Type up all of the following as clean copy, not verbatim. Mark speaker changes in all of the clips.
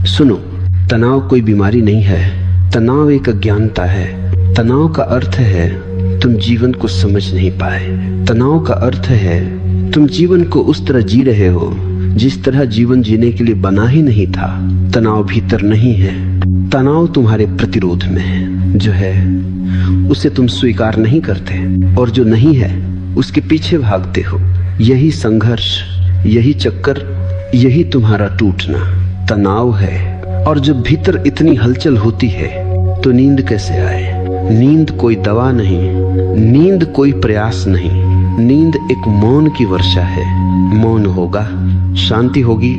Speaker 1: सुनो, तनाव कोई बीमारी नहीं है, तनाव एक अज्ञानता है। तनाव का अर्थ है तुम जीवन को समझ नहीं पाए। तनाव का अर्थ है तुम जीवन को उस तरह जी रहे हो जिस तरह जीवन जीने के लिए बना ही नहीं था। तनाव भीतर नहीं है, तनाव तुम्हारे प्रतिरोध में है। जो है उसे तुम स्वीकार नहीं करते और जो नहीं है उसके पीछे भागते हो। यही संघर्ष, यही चक्कर, यही तुम्हारा टूटना तनाव है। और जब भीतर इतनी हलचल होती है तो नींद कैसे आए? नींद कोई दवा नहीं, नींद कोई प्रयास नहीं, नींद एक मौन की वर्षा है। मौन होगा, शांति होगी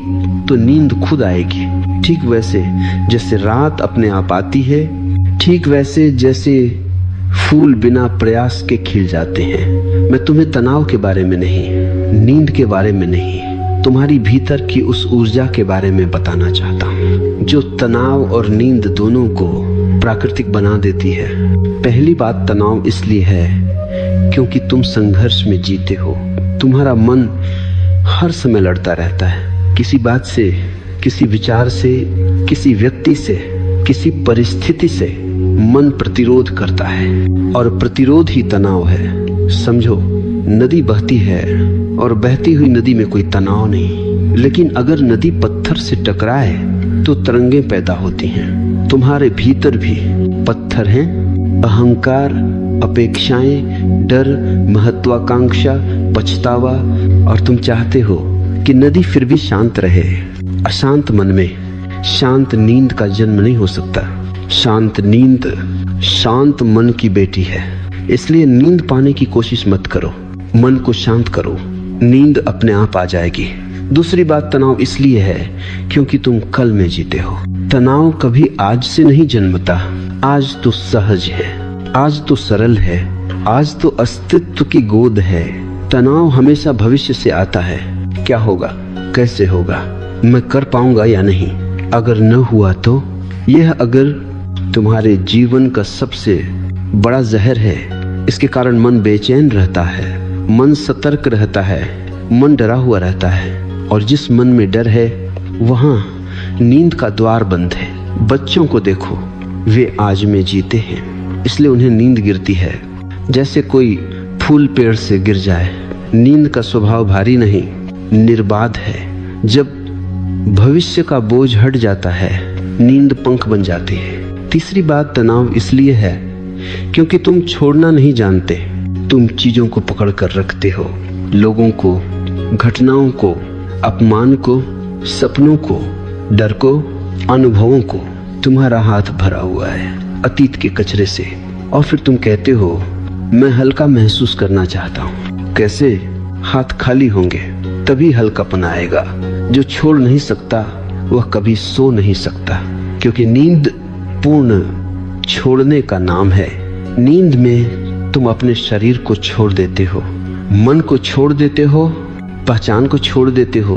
Speaker 1: तो नींद खुद आएगी। ठीक वैसे जैसे रात अपने आप आती है, ठीक वैसे जैसे फूल बिना प्रयास के खिल जाते हैं। मैं तुम्हें तनाव के बारे में नहीं, नींद के बारे में नहीं, तुम्हारी भीतर की उस ऊर्जा के बारे में बताना चाहता हूँ जो तनाव और नींद दोनों को प्राकृतिक बना देती है। पहली बात, तनाव इसलिए है क्योंकि तुम संघर्ष में जीते हो। तुम्हारा मन हर समय लड़ता रहता है, किसी बात से, किसी विचार से, किसी व्यक्ति से, किसी परिस्थिति से मन प्रतिरोध करता है और प्रतिरोध ही तनाव है। समझो, नदी बहती है और बहती हुई नदी में कोई तनाव नहीं, लेकिन अगर नदी पत्थर से टकराए तो तरंगें पैदा होती हैं। तुम्हारे भीतर भी पत्थर हैं, अहंकार, अपेक्षाएं, डर, महत्वाकांक्षा, पछतावा, और तुम चाहते हो कि नदी फिर भी शांत रहे। अशांत मन में शांत नींद का जन्म नहीं हो सकता। शांत नींद शांत मन की बेटी है। इसलिए नींद पाने की कोशिश मत करो, मन को शांत करो, नींद अपने आप आ जाएगी। दूसरी बात, तनाव इसलिए है क्योंकि तुम कल में जीते हो। तनाव कभी आज से नहीं जन्मता। आज तो सहज है, आज तो सरल है, आज तो अस्तित्व की गोद है। तनाव हमेशा भविष्य से आता है। क्या होगा, कैसे होगा, मैं कर पाऊंगा या नहीं, अगर न हुआ तो। यह अगर तुम्हारे जीवन का सबसे बड़ा जहर है। इसके कारण मन बेचैन रहता है, मन सतर्क रहता है, मन डरा हुआ रहता है। और जिस मन में डर है वहां नींद का द्वार बंद है। बच्चों को देखो, वे आज में जीते हैं, इसलिए उन्हें नींद गिरती है। जैसे कोई फूल पेड़ से गिर जाए। नींद का स्वभाव भारी नहीं, निर्बाध है। जब भविष्य का बोझ हट जाता है, नींद पंख बन जाती है। तीसरी बात, तनाव इसलिए है क्योंकि तुम छोड़ना नहीं जानते। तुम चीजों को पकड़ कर रखते हो, लोगों को, घटनाओं को, अपमान को, सपनों को, डर को, अनुभवों को। तुम्हारा हाथ भरा हुआ है अतीत के कचरे से, और फिर तुम कहते हो मैं हल्का महसूस करना चाहता हूँ। कैसे? हाथ खाली होंगे तभी हल्कापन आएगा। जो छोड़ नहीं सकता वह कभी सो नहीं सकता, क्योंकि नींद पूर्ण छोड़ने का नाम है। नींद में तुम अपने शरीर को छोड़ देते हो, मन को छोड़ देते हो, पहचान को छोड़ देते हो,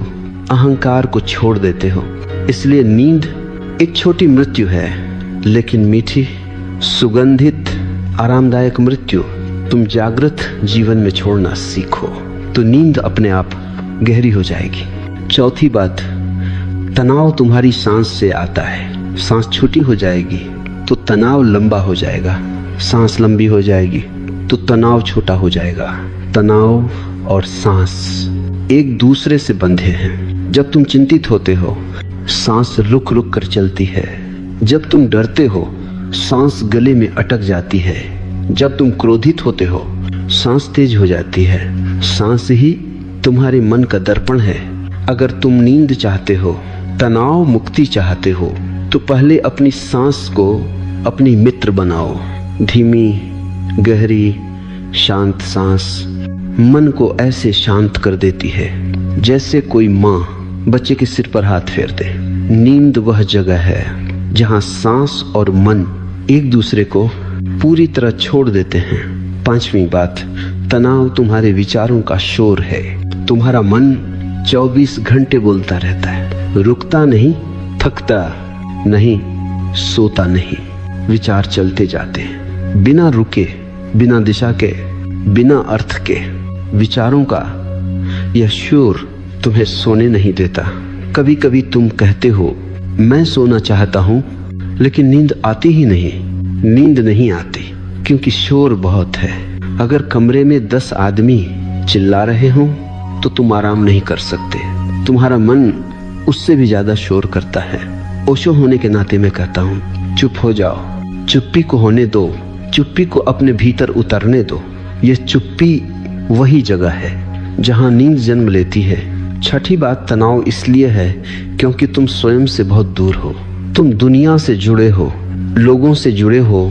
Speaker 1: अहंकार को छोड़ देते हो। इसलिए नींद एक छोटी मृत्यु है, लेकिन मीठी, सुगंधित, आरामदायक मृत्यु। तुम जागृत जीवन में छोड़ना सीखो तो नींद अपने आप गहरी हो जाएगी। चौथी बात, तनाव तुम्हारी सांस से आता है। सांस छोटी हो जाएगी तो तनाव लंबा हो जाएगा, सांस लंबी हो जाएगी तो तनाव छोटा हो जाएगा। तनाव और सांस एक दूसरे से बंधे हैं। जब तुम चिंतित होते हो, सांस रुक रुक कर चलती है। जब तुम डरते हो, सांस गले में अटक जाती है। जब तुम क्रोधित होते हो, सांस तेज हो जाती है। सांस ही तुम्हारे मन का दर्पण है। अगर तुम नींद चाहते हो, तनाव मुक्ति चाहते हो, तो पहले अपनी सांस को अपनी मित्र बनाओ। धीमी, गहरी, शांत सांस मन को ऐसे शांत कर देती है जैसे कोई माँ बच्चे के सिर पर हाथ फेर दे। नींद वह जगह है जहाँ सांस और मन एक दूसरे को पूरी तरह छोड़ देते हैं। पांचवी बात, तनाव तुम्हारे विचारों का शोर है। तुम्हारा मन 24 घंटे बोलता रहता है, रुकता नहीं, थकता नहीं, सोता नहीं। विचार चलते जाते हैं बिना रुके, बिना दिशा के, बिना अर्थ के। विचारों का यह शोर तुम्हें सोने नहीं देता। कभी कभी तुम कहते हो मैं सोना चाहता हूं लेकिन नींद आती ही नहीं। नींद नहीं आती क्योंकि शोर बहुत है। अगर कमरे में 10 आदमी चिल्ला रहे हों तो तुम आराम नहीं कर सकते। तुम्हारा मन उससे भी ज्यादा शोर करता है। ओशो होने के नाते मैं कहता हूं, चुप हो जाओ। चुप्पी को होने दो, चुप्पी को अपने भीतर उतरने दो। ये चुप्पी वही जगह है जहां नींद जन्म लेती है। छठी बात, तनाव इसलिए है क्योंकि तुम स्वयं से बहुत दूर हो। तुम दुनिया से जुड़े हो, लोगों से जुड़े हो,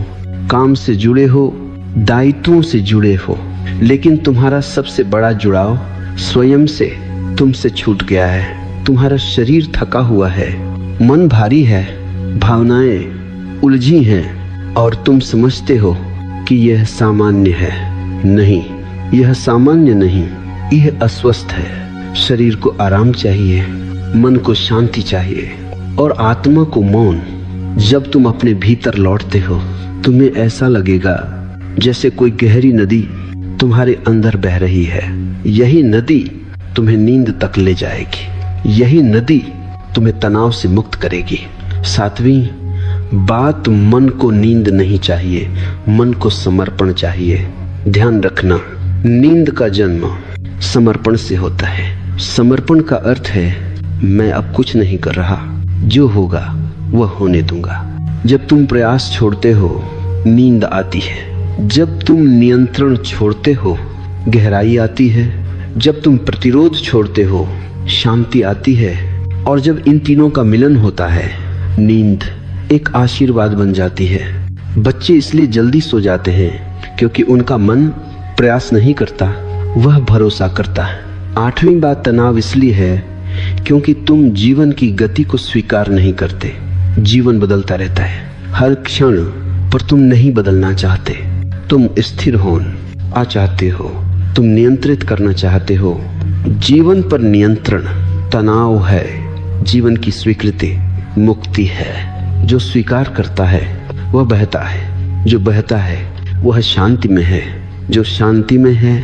Speaker 1: काम से जुड़े हो, दायित्वों से जुड़े हो, लेकिन तुम्हारा सबसे बड़ा जुड़ाव स्वयं से तुमसे छूट गया है। तुम्हारा शरीर थका हुआ है, मन भारी है, भावनाएं उलझी हैं और तुम समझते हो कि यह सामान्य है। नहीं, यह सामान्य नहीं, यह अस्वस्थ है। शरीर को आराम चाहिए, मन को शांति चाहिए और आत्मा को मौन। जब तुम अपने भीतर लौटते हो तुम्हें ऐसा लगेगा जैसे कोई गहरी नदी तुम्हारे अंदर बह रही है। यही नदी तुम्हें नींद तक ले जाएगी। यही नदी तुम्हें तनाव से मुक्त करेगी। 7वीं बात, मन को नींद नहीं चाहिए, मन को समर्पण चाहिए। ध्यान रखना, नींद का जन्म समर्पण से होता है। समर्पण का अर्थ है मैं अब कुछ नहीं कर रहा, जो होगा वह होने दूंगा। जब तुम प्रयास छोड़ते हो नींद आती है। जब तुम नियंत्रण छोड़ते हो गहराई आती है। जब तुम प्रतिरोध छोड़ते हो शांति आती है। और जब इन तीनों का मिलन होता है नींद एक आशीर्वाद बन जाती है। बच्चे इसलिए जल्दी सो जाते हैं क्योंकि उनका मन प्रयास नहीं करता, वह भरोसा करता है। 8वीं बात, तनाव इसलिए है क्योंकि तुम जीवन की गति को स्वीकार नहीं करते। जीवन बदलता रहता है हर क्षण, पर तुम नहीं बदलना चाहते। तुम स्थिर होना चाहते हो, तुम नियंत्रित करना चाहते हो। जीवन पर नियंत्रण तनाव है। जीवन की स्वीकृति मुक्ति है। जो स्वीकार करता है वह बहता है, जो बहता है वह शांति में है, जो शांति में है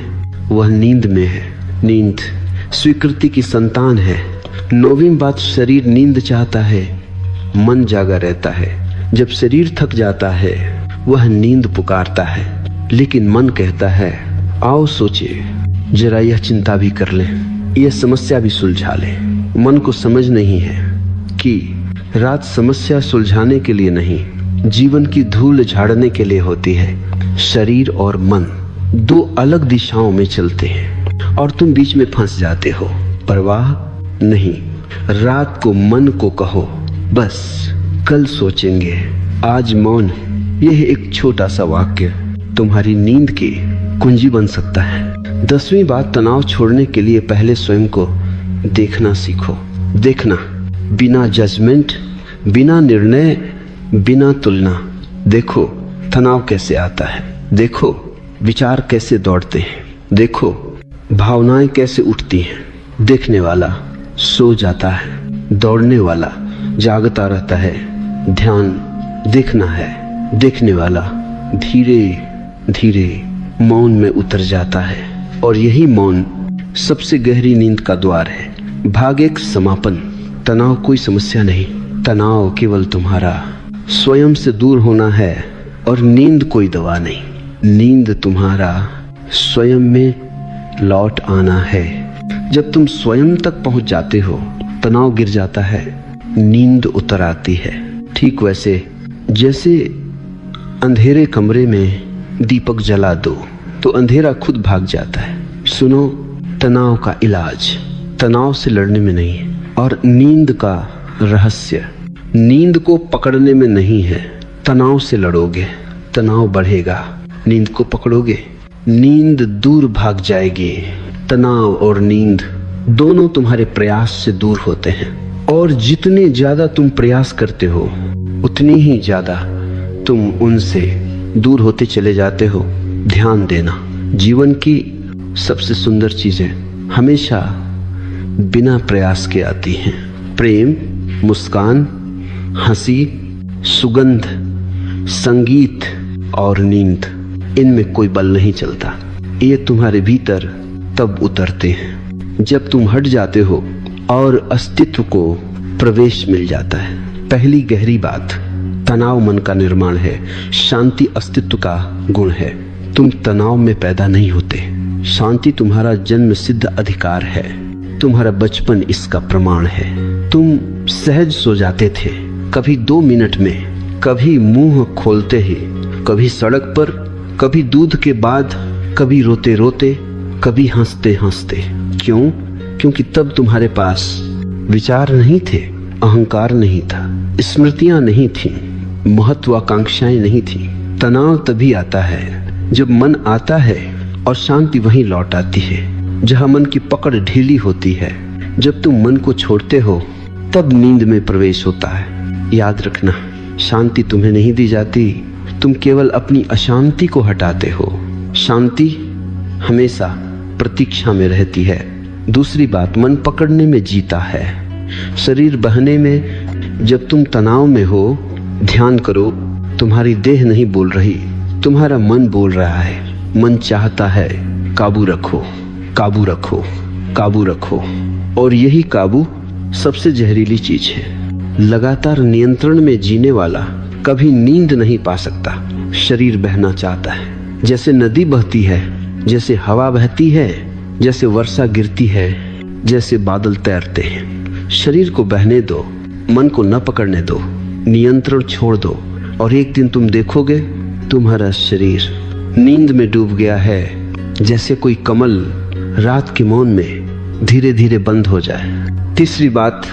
Speaker 1: वह नींद में है। नींद स्वीकृति की संतान है। 9वीं बात, शरीर नींद चाहता है, मन जागा रहता है। जब शरीर थक जाता है वह नींद पुकारता है, लेकिन मन कहता है आओ सोचिए, जरा यह चिंता भी कर लें, यह समस्या भी सुलझा लें। मन को समझ नहीं है कि रात समस्या सुलझाने के लिए नहीं, जीवन की धूल झाड़ने के लिए होती है। शरीर और मन 2 अलग दिशाओं में चलते हैं और तुम बीच में फंस जाते हो। परवाह नहीं, रात को मन को कहो बस कल सोचेंगे, आज मौन। यह एक छोटा सा वाक्य तुम्हारी नींद की कुंजी बन सकता है। 10वीं बात, तनाव छोड़ने के लिए पहले स्वयं को देखना सीखो। देखना, बिना जजमेंट, बिना निर्णय, बिना तुलना। देखो तनाव कैसे आता है, देखो विचार कैसे दौड़ते हैं, देखो भावनाएं कैसे उठती हैं। देखने वाला सो जाता है, दौड़ने वाला जागता रहता है। ध्यान देखना है, देखने वाला धीरे धीरे मौन में उतर जाता है और यही मौन सबसे गहरी नींद का द्वार है। भाग 1, समापन। तनाव कोई समस्या नहीं, तनाव केवल तुम्हारा स्वयं से दूर होना है और नींद कोई दवा नहीं। नींद तुम्हारा स्वयं में लौट आना है। जब तुम स्वयं तक पहुंच जाते हो तनाव गिर जाता है, नींद उतर आती है। ठीक वैसे जैसे अंधेरे कमरे में दीपक जला दो तो अंधेरा खुद भाग जाता है। सुनो, तनाव का इलाज तनाव से लड़ने में नहीं है और नींद का रहस्य नींद को पकड़ने में नहीं है। तनाव से लड़ोगे तनाव बढ़ेगा, नींद को पकड़ोगे नींद दूर भाग जाएगी। तनाव और नींद दोनों तुम्हारे प्रयास से दूर होते हैं और जितने ज्यादा तुम प्रयास करते हो उतनी ही ज्यादा तुम उनसे दूर होते चले जाते हो। ध्यान देना, जीवन की सबसे सुंदर चीजें हमेशा बिना प्रयास के आती हैं। प्रेम, मुस्कान, हंसी, सुगंध, संगीत और नींद, इनमें कोई बल नहीं चलता। ये तुम्हारे भीतर तब उतरते हैं जब तुम हट जाते हो और अस्तित्व को प्रवेश मिल जाता है। पहली गहरी बात, तनाव मन का निर्माण है, शांति अस्तित्व का गुण है। तुम तनाव में पैदा नहीं होते। शांति तुम्हारा जन्म सिद्ध अधिकार है। तुम्हारा बचपन इसका प्रमाण है। तुम सहज सो जाते थे, कभी 2 मिनट में, कभी मुंह खोलते ही, कभी सड़क पर, कभी दूध के बाद, कभी रोते रोते, कभी हंसते हंसते। क्यों? क्योंकि तब तुम्हारे पास विचार नहीं थे, अहंकार नहीं था, स्मृतियां नहीं थी, महत्वाकांक्षाएं नहीं थी। तनाव तभी आता है जब मन आता है और शांति वहीं लौट आती है जहां मन की पकड़ ढीली होती है। जब तुम मन को छोड़ते हो तब नींद में प्रवेश होता है। याद रखना, शांति तुम्हें नहीं दी जाती, तुम केवल अपनी अशांति को हटाते हो। शांति हमेशा प्रतीक्षा में रहती है। दूसरी बात, मन पकड़ने में जीता है, शरीर बहने में। जब तुम तनाव में हो, ध्यान करो, तुम्हारी देह नहीं बोल रही, तुम्हारा मन बोल रहा है। मन चाहता है काबू रखो, काबू रखो, काबू रखो। और यही काबू सबसे जहरीली चीज है। लगातार नियंत्रण में जीने वाला कभी नींद नहीं पा सकता। शरीर बहना चाहता है, जैसे नदी बहती है, जैसे हवा बहती है, जैसे वर्षा गिरती है, जैसे बादल तैरते हैं। शरीर को बहने दो, मन को न पकड़ने दो, नियंत्रण छोड़ दो, और एक दिन तुम देखोगे तुम्हारा शरीर नींद में डूब गया है, जैसे कोई कमल रात के मौन में धीरे धीरे बंद हो जाए। तीसरी बात,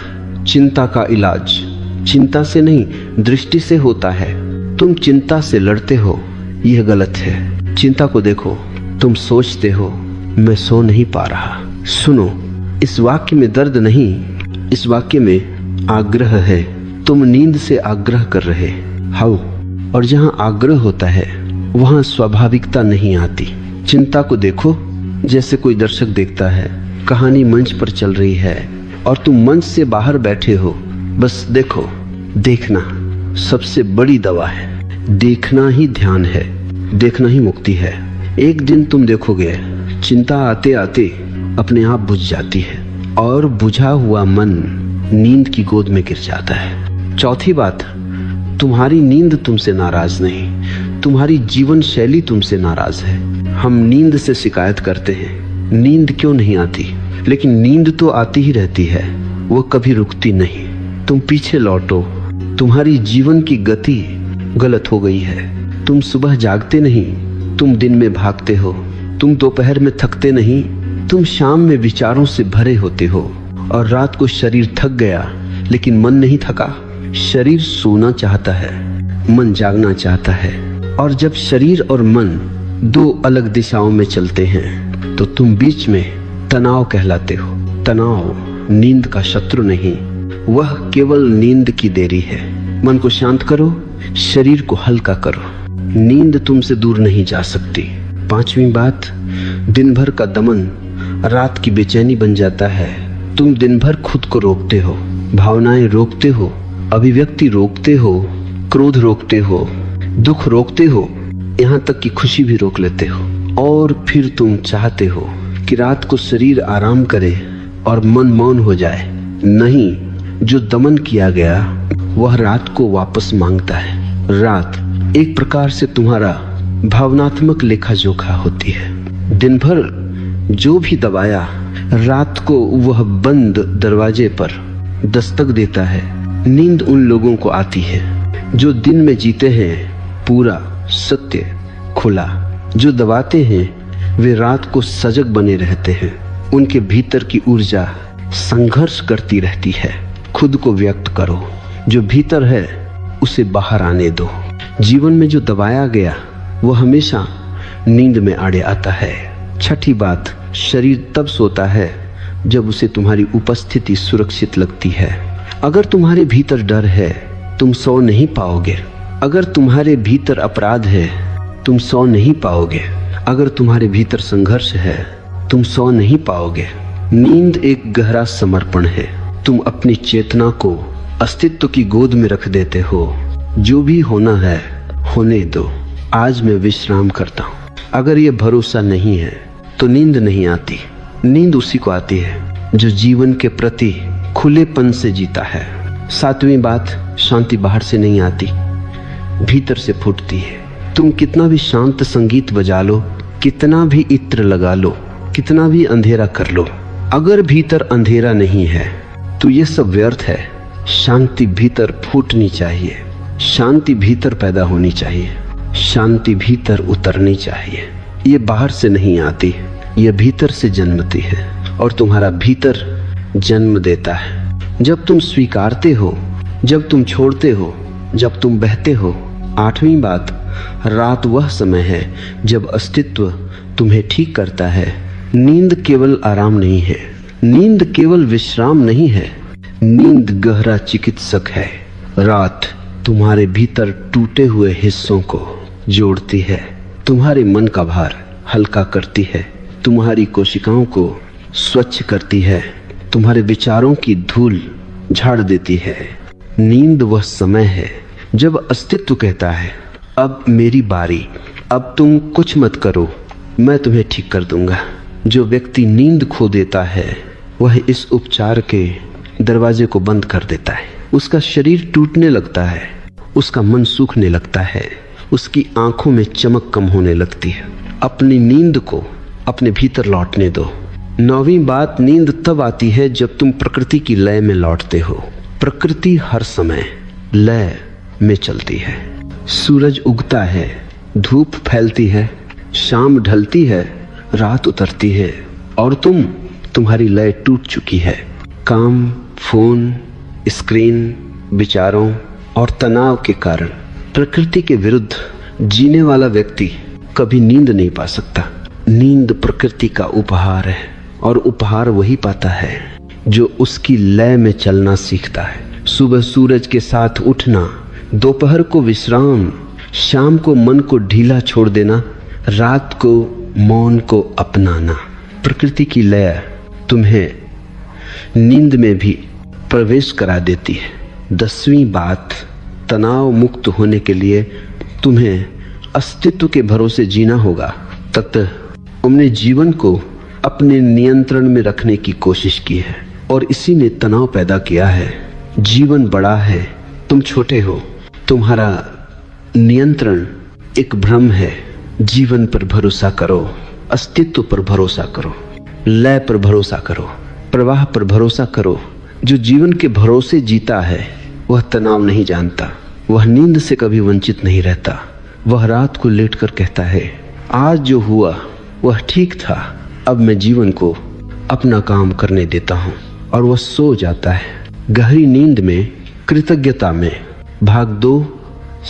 Speaker 1: चिंता का इलाज चिंता से नहीं, दृष्टि से होता है। तुम चिंता से लड़ते हो, यह गलत है। चिंता को देखो, तुम सोचते हो मैं सो नहीं पा रहा। सुनो, इस वाक्य में दर्द नहीं, इस वाक्य में आग्रह है। तुम नींद से आग्रह कर रहे हो, और जहां आग्रह होता है वहां स्वाभाविकता नहीं आती। चिंता को देखो जैसे कोई दर्शक देखता है, कहानी मंच पर चल रही है और तुम मंच से बाहर बैठे हो। बस देखो, देखना सबसे बड़ी दवा है। देखना ही ध्यान है, देखना ही मुक्ति है। एक दिन तुम देखोगे चिंता आते आते अपने आप बुझ जाती है और बुझा हुआ मन नींद की गोद में गिर जाता है। चौथी बात, तुम्हारी नींद तुमसे नाराज नहीं, तुम्हारी जीवन शैली तुमसे नाराज है। हम नींद से शिकायत करते हैं, नींद क्यों नहीं आती, लेकिन नींद तो आती ही रहती है, वो कभी रुकती नहीं। तुम पीछे लौटो, तुम्हारी जीवन की गति गलत हो गई है। तुम सुबह जागते नहीं, तुम दिन में भागते हो। तुम दोपहर में थकते नहीं, तुम शाम में विचारों से भरे होते हो। और रात को शरीर थक गया लेकिन मन नहीं थका। शरीर सोना चाहता है, मन जागना चाहता है। और जब शरीर और मन 2 अलग दिशाओं में चलते हैं तो तुम बीच में तनाव कहलाते हो। तनाव नींद का शत्रु नहीं, वह केवल नींद की देरी है। मन को शांत करो, शरीर को हल्का करो, नींद तुमसे दूर नहीं जा सकती। 5वीं बात, दिन भर का दमन रात की बेचैनी बन जाता है। तुम दिन भर खुद को रोकते हो, भावनाएं रोकते हो, अभिव्यक्ति रोकते हो, क्रोध रोकते हो, दुख रोकते हो, यहाँ तक कि खुशी भी रोक लेते हो। और फिर तुम चाहते हो कि रात को शरीर आराम करे और मन मौन हो जाए। नहीं, जो दमन किया गया वह रात को वापस मांगता है। रात एक प्रकार से तुम्हारा भावनात्मक लेखा जोखा होती है। दिन भर जो भी दबाया, रात को वह बंद दरवाजे पर दस्तक देता है। नींद उन लोगों को आती है जो दिन में जीते हैं पूरा सत्य खुला। जो दबाते हैं वे रात को सजग बने रहते हैं। उनके भीतर की ऊर्जा संघर्ष करती रहती है। खुद को व्यक्त करो, जो भीतर है उसे बाहर आने दो। जीवन में जो दबाया गया वो हमेशा नींद में आड़े आता है। छठी बात, शरीर तब सोता है जब उसे तुम्हारी उपस्थिति सुरक्षित लगती है। अगर तुम्हारे भीतर डर है तुम सो नहीं पाओगे। अगर तुम्हारे भीतर अपराध है तुम सो नहीं पाओगे। अगर तुम्हारे भीतर संघर्ष है तुम सो नहीं पाओगे। नींद एक गहरा समर्पण है। तुम अपनी चेतना को अस्तित्व की गोद में रख देते हो। जो भी होना है होने दो, आज मैं विश्राम करता हूँ। अगर ये भरोसा नहीं है तो नींद नहीं आती। नींद उसी को आती है जो जीवन के प्रति खुलेपन से जीता है। सातवीं बात, शांति बाहर से नहीं आती, भीतर से फूटती है। तुम कितना भी शांत संगीत बजा लो, कितना भी इत्र लगा लो, कितना भी अंधेरा कर लो, अगर भीतर अंधेरा नहीं है तो ये सब व्यर्थ है। शांति भीतर फूटनी चाहिए, शांति भीतर पैदा होनी चाहिए, शांति भीतर उतरनी चाहिए। ये बाहर से नहीं आती, ये भीतर से जन्मती है और तुम्हारा भीतर जन्म देता है। जब तुम स्वीकारते हो, जब तुम छोड़ते हो, जब तुम बहते हो। आठवीं बात, रात वह समय है जब अस्तित्व तुम्हें ठीक करता है। नींद केवल आराम नहीं है, नींद केवल विश्राम नहीं है, नींद गहरा चिकित्सक है। रात तुम्हारे भीतर टूटे हुए हिस्सों को जोड़ती है, तुम्हारे मन का भार हल्का करती है, तुम्हारी कोशिकाओं को स्वच्छ करती है, तुम्हारे विचारों की धूल झाड़ देती है। नींद वह समय है जब अस्तित्व कहता है, अब मेरी बारी, अब तुम कुछ मत करो, मैं तुम्हें ठीक कर दूंगा। जो व्यक्ति नींद खो देता है वह इस उपचार के दरवाजे को बंद कर देता है। उसका शरीर टूटने लगता है, उसका मन सूखने लगता है, उसकी आंखों में चमक कम होने लगती है। अपनी नींद को अपने भीतर लौटने दो। नौवीं बात, नींद तब आती है जब तुम प्रकृति की लय में लौटते हो। प्रकृति हर समय लय में चलती है। सूरज उगता है, धूप फैलती है, शाम ढलती है, रात उतरती है और तुम्हारी लय टूट चुकी है। काम, फोन, स्क्रीन, विचारों और तनाव के कारण प्रकृति के विरुद्ध जीने वाला व्यक्ति कभी नींद नहीं पा सकता। नींद प्रकृति का उपहार है और उपहार वही पाता है जो उसकी लय में चलना सीखता है। सुबह सूरज के साथ उठना, दोपहर को विश्राम, शाम को मन को ढीला छोड़ देना, रात को मौन को अपनाना। प्रकृति की लय तुम्हें नींद में भी प्रवेश करा देती है। 10वीं बात, तनाव मुक्त होने के लिए तुम्हें अस्तित्व के भरोसे जीना होगा। तब तुमने जीवन को अपने नियंत्रण में रखने की कोशिश की है और इसी ने तनाव पैदा किया है। जीवन बड़ा है, तुम छोटे हो, तुम्हारा नियंत्रण एक भ्रम है। जीवन पर भरोसा करो, अस्तित्व पर भरोसा करो, लय पर भरोसा करो, प्रवाह पर भरोसा करो। जो जीवन के भरोसे जीता है वह तनाव नहीं जानता, वह नींद से कभी वंचित नहीं रहता। वह रात को लेटकर कहता है, आज जो हुआ वह ठीक था, अब मैं जीवन को अपना काम करने देता हूँ, और वह सो जाता है। गहरी नींद में, कृतज्ञता में। भाग 2,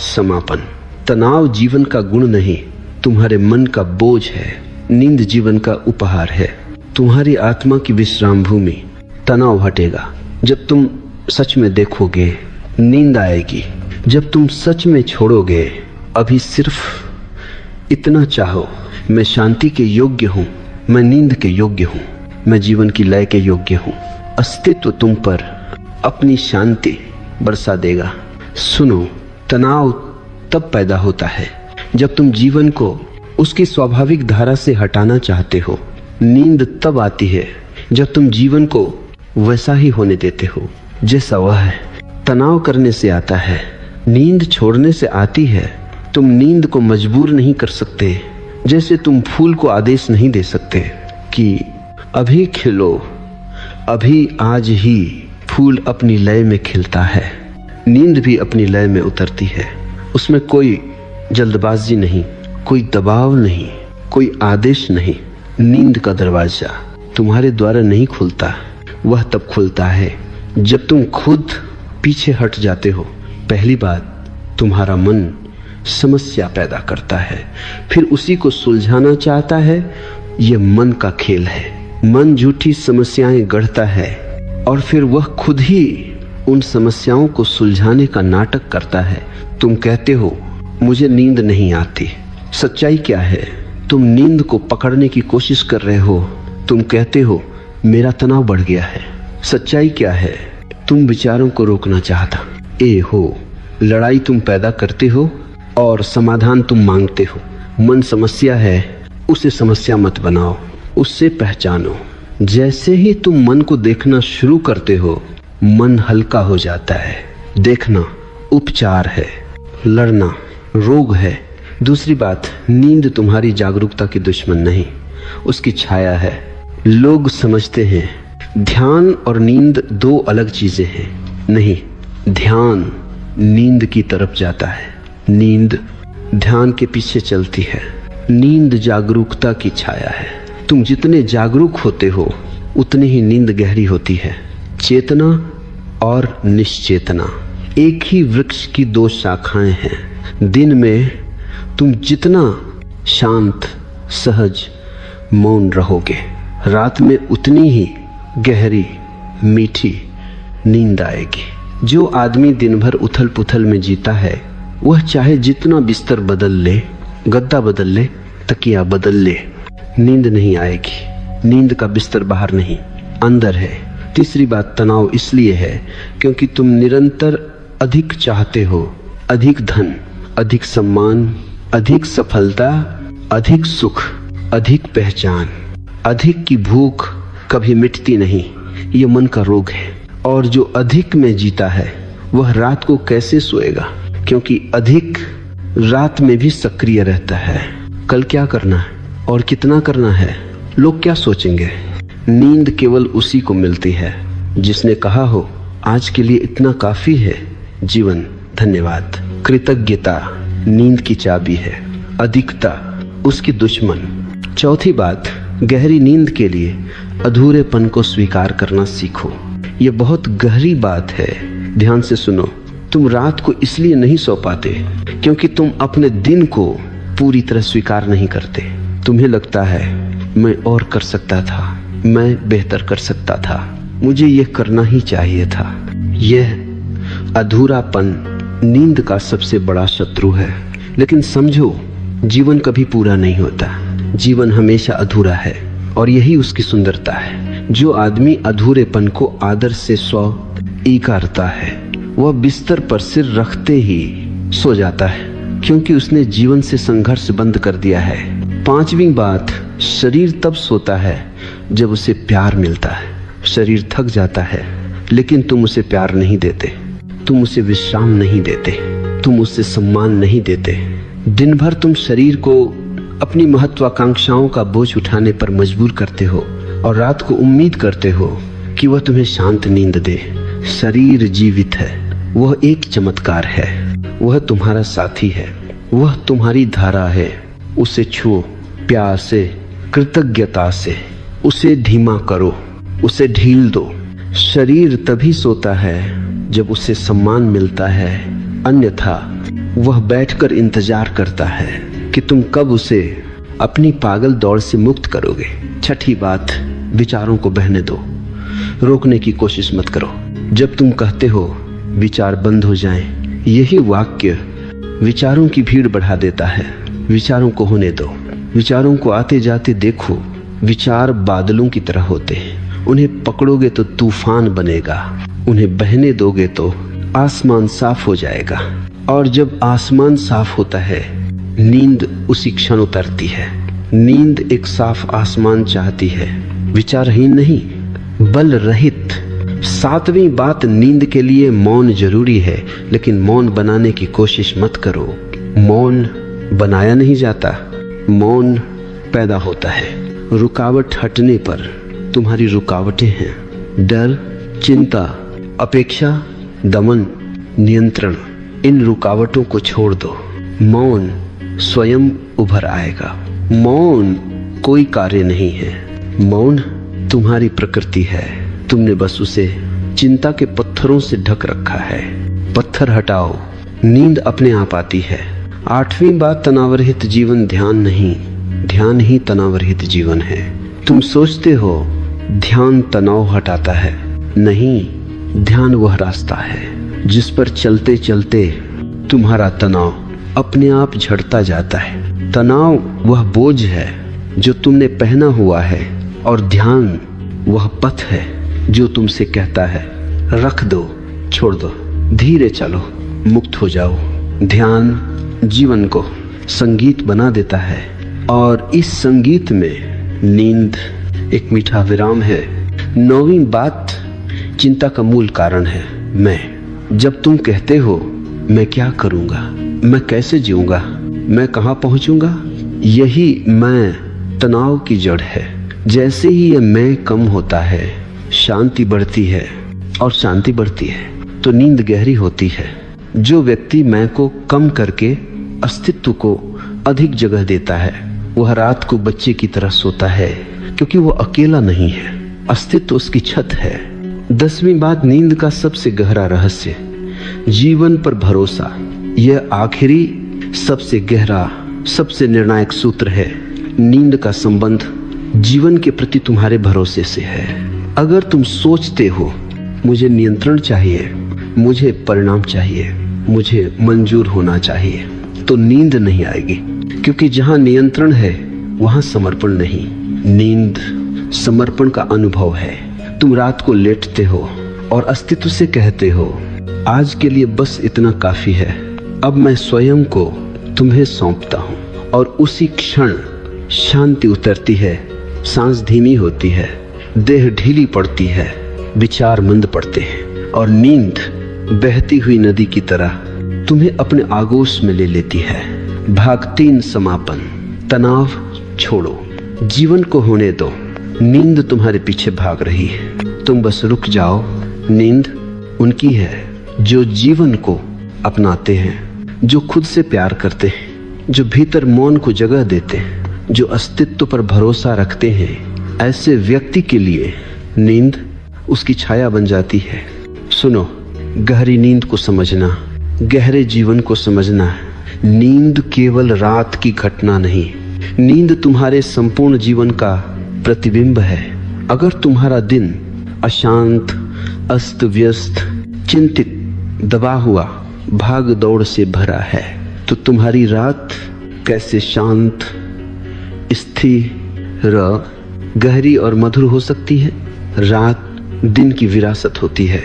Speaker 1: समापन। तनाव जीवन का गुण नहीं, तुम्हारे मन का बोझ है। नींद जीवन का उपहार है, तुम्हारी आत्मा की विश्राम भूमि। तनाव हटेगा जब तुम सच में देखोगे, नींद आएगी जब तुम सच में छोड़ोगे। अभी सिर्फ इतना चाहो, मैं शांति के योग्य हूँ, मैं नींद के योग्य हूँ, मैं जीवन की लय के योग्य हूँ। अस्तित्व तुम पर अपनी शांति बरसा देगा। सुनो, तनाव तब पैदा होता है जब तुम जीवन को उसकी स्वाभाविक धारा से हटाना चाहते हो। नींद तब आती है जब तुम जीवन को वैसा ही होने देते हो जैसा वह है। तनाव करने से आता है, नींद छोड़ने से आती है। तुम नींद को मजबूर नहीं कर सकते, जैसे तुम फूल को आदेश नहीं दे सकते कि अभी खिलो, अभी आज ही। फूल अपनी लय में खिलता है, नींद भी अपनी लय में उतरती है। उसमें कोई जल्दबाजी नहीं, कोई दबाव नहीं, कोई आदेश नहीं। नींद का दरवाजा तुम्हारे द्वारा नहीं खुलता, वह तब खुलता है जब तुम खुद पीछे हट जाते हो। पहली बात, तुम्हारा मन समस्या पैदा करता है, फिर उसी को सुलझाना चाहता है। यह मन का खेल है। मन झूठी समस्याएं गढ़ता है और फिर वह खुद ही उन समस्याओं को सुलझाने का नाटक करता है। तुम कहते हो मुझे नींद नहीं आती। सच्चाई क्या है? तुम नींद को पकड़ने की कोशिश कर रहे हो। तुम कहते हो मेरा तनाव बढ़ गया है। सच्चाई क्या है? तुम विचारों को रोकना चाहता हो। लड़ाई तुम पैदा करते हो और समाधान तुम मांगते हो। मन समस्या है, उसे समस्या मत बनाओ, उससे पहचानो। जैसे ही तुम मन को देखना शुरू करते हो, मन हल्का हो जाता है। देखना उपचार है, लड़ना रोग है। दूसरी बात, नींद तुम्हारी जागरूकता की दुश्मन नहीं, उसकी छाया है। लोग समझते हैं ध्यान और नींद दो अलग चीजें हैं। नहीं, ध्यान नींद की तरफ जाता है, नींद ध्यान के पीछे चलती है। नींद जागरूकता की छाया है। तुम जितने जागरूक होते हो उतनी ही नींद गहरी होती है। चेतना और निश्चेतना एक ही वृक्ष की दो शाखाएं हैं। दिन में तुम जितना शांत, सहज, मौन रहोगे, रात में उतनी ही गहरी, मीठी नींद आएगी। जो आदमी दिन भर उथल पुथल में जीता है, वह चाहे जितना बिस्तर बदल ले, गद्दा बदल ले, तकिया बदल ले, नींद नहीं आएगी। नींद का बिस्तर बाहर नहीं, अंदर है। तीसरी बात, तनाव इसलिए है क्योंकि तुम निरंतर अधिक चाहते हो, अधिक धन, अधिक सम्मान, अधिक सफलता, अधिक सुख, अधिक पहचान। अधिक की भूख कभी मिटती नहीं, ये मन का रोग है। और जो अधिक में जीता है वह रात को कैसे सोएगा, क्योंकि अधिक रात में भी सक्रिय रहता है। कल क्या करना है और कितना करना है, लोग क्या सोचेंगे। नींद केवल उसी को मिलती है जिसने कहा हो आज के लिए इतना काफी है, जीवन धन्यवाद। कृतज्ञता नींद की चाबी है, अधिकता उसकी दुश्मन। चौथी बात, गहरी नींद के लिए अधूरेपन को स्वीकार करना सीखो। यह बहुत गहरी बात है, ध्यान से सुनो। तुम रात को इसलिए नहीं सो पाते क्योंकि तुम अपने दिन को पूरी तरह स्वीकार नहीं करते। तुम्हें लगता है मैं और कर सकता था, मैं बेहतर कर सकता था, मुझे यह करना ही चाहिए था। यह अधूरापन नींद का सबसे बड़ा शत्रु है। लेकिन समझो, जीवन कभी पूरा नहीं होता, जीवन हमेशा अधूरा है और यही उसकी सुंदरता है। जो आदमी अधूरेपन को आदर से स्वीकारता है वह बिस्तर पर सिर रखते ही सो जाता है, क्योंकि उसने जीवन से संघर्ष बंद कर दिया है। पांचवी बात, शरीर तब सोता है जब उसे प्यार मिलता है। शरीर थक जाता है लेकिन तुम उसे प्यार नहीं देते, तुम उसे विश्राम नहीं देते, तुम उसे सम्मान नहीं देते। दिन भर तुम शरीर को अपनी महत्वाकांक्षाओं का बोझ उठाने पर मजबूर करते हो और रात को उम्मीद करते हो कि वह तुम्हें शांत नींद दे। शरीर जीवित है, वह एक चमत्कार है, वह तुम्हारा साथी है, वह तुम्हारी धारा है। उसे छुओ प्यार से, कृतज्ञता से, उसे धीमा करो, उसे ढील दो। शरीर तभी सोता है जब उसे सम्मान मिलता है, अन्यथा वह बैठकर इंतजार करता है कि तुम कब उसे अपनी पागल दौड़ से मुक्त करोगे। छठी बात, विचारों को बहने दो, रोकने की कोशिश मत करो। जब तुम कहते हो विचार बंद हो जाएं, यही वाक्य विचारों की भीड़ बढ़ा देता है। विचारों को होने दो, विचारों को आते जाते देखो। विचार बादलों की तरह होते हैं, उन्हें पकड़ोगे तो तूफान बनेगा, उन्हें बहने दोगे तो आसमान साफ हो जाएगा। और जब आसमान साफ होता है, नींद उसी क्षण उतरती है। नींद एक साफ आसमान चाहती है, विचारहीन नहीं, बल रहित। सातवीं बात, नींद के लिए मौन जरूरी है, लेकिन मौन बनाने की कोशिश मत करो। मौन बनाया नहीं जाता, मौन पैदा होता है। रुकावट हटने पर तुम्हारी रुकावटें हैं डर, चिंता, अपेक्षा, दमन, नियंत्रण। इन रुकावटों को छोड़ दो, मौन स्वयं उभर आएगा। मौन कोई कार्य नहीं है, मौन तुम्हारी प्रकृति है। तुमने बस उसे चिंता के पत्थरों से ढक रखा है। पत्थर हटाओ, नींद अपने आप आती है। आठवीं बात, तनावरहित जीवन ध्यान नहीं, ध्यान ही तनावरहित जीवन है। तुम सोचते हो ध्यान तनाव हटाता है, नहीं, ध्यान वह रास्ता है जिस पर चलते चलते तुम्हारा तनाव अपने आप झड़ता जाता है। तनाव वह बोझ है जो तुमने पहना हुआ है और ध्यान वह पथ है जो तुमसे कहता है रख दो, छोड़ दो, धीरे चलो, मुक्त हो जाओ। ध्यान जीवन को संगीत बना देता है और इस संगीत में नींद एक मीठा विराम है। नौवीं बात, चिंता का मूल कारण है मैं। जब तुम कहते हो मैं क्या करूंगा, मैं कैसे जीऊंगा, मैं कहां पहुंचूंगा, यही मैं तनाव की जड़ है। जैसे ही ये मैं कम होता है, शांति बढ़ती है, और शांति बढ़ती है तो नींद गहरी होती है। जो व्यक्ति मैं को कम करके अस्तित्व को अधिक जगह देता है, वह रात को बच्चे की तरह सोता है, क्योंकि वो अकेला नहीं है, अस्तित्व उसकी छत है। 10वीं बात, नींद का सबसे गहरा रहस्य, जीवन पर भरोसा। यह आखिरी सबसे गहरा, सबसे निर्णायक सूत्र है। नींद का संबंध जीवन के प्रति तुम्हारे भरोसे से है। अगर तुम सोचते हो मुझे नियंत्रण चाहिए, मुझे परिणाम चाहिए, मुझे मंजूर होना चाहिए, तो नींद नहीं आएगी, क्योंकि जहां नियंत्रण है वहां समर्पण नहीं। नींद समर्पण का अनुभव है। तुम रात को लेटते हो और अस्तित्व से कहते हो आज के लिए बस इतना काफी है, अब मैं स्वयं को तुम्हें सौंपता हूं। और उसी क्षण शांति उतरती है, सांस धीमी होती है, देह ढीली पड़ती है, विचार मंद पड़ते हैं, और नींद बहती हुई नदी की तरह तुम्हें अपने आगोश में ले लेती है। भाग 3 समापन। तनाव छोड़ो, जीवन को होने दो। नींद तुम्हारे पीछे भाग रही है, तुम बस रुक जाओ। नींद उनकी है जो जीवन को अपनाते हैं, जो खुद से प्यार करते हैं, जो भीतर मौन को जगह देते हैं, जो अस्तित्व पर भरोसा रखते हैं। ऐसे व्यक्ति के लिए नींद उसकी छाया बन जाती है। सुनो, गहरी नींद को समझना, गहरे जीवन को समझना। नींद केवल रात की घटना नहीं, नींद तुम्हारे संपूर्ण जीवन का प्रतिबिंब है। अगर तुम्हारा दिन अशांत, अस्त व्यस्त, चिंतित, दबा हुआ, भाग दौड़ से भरा है, तो तुम्हारी रात कैसे शांत, स्थिर, गहरी और मधुर हो सकती है। रात दिन की विरासत होती है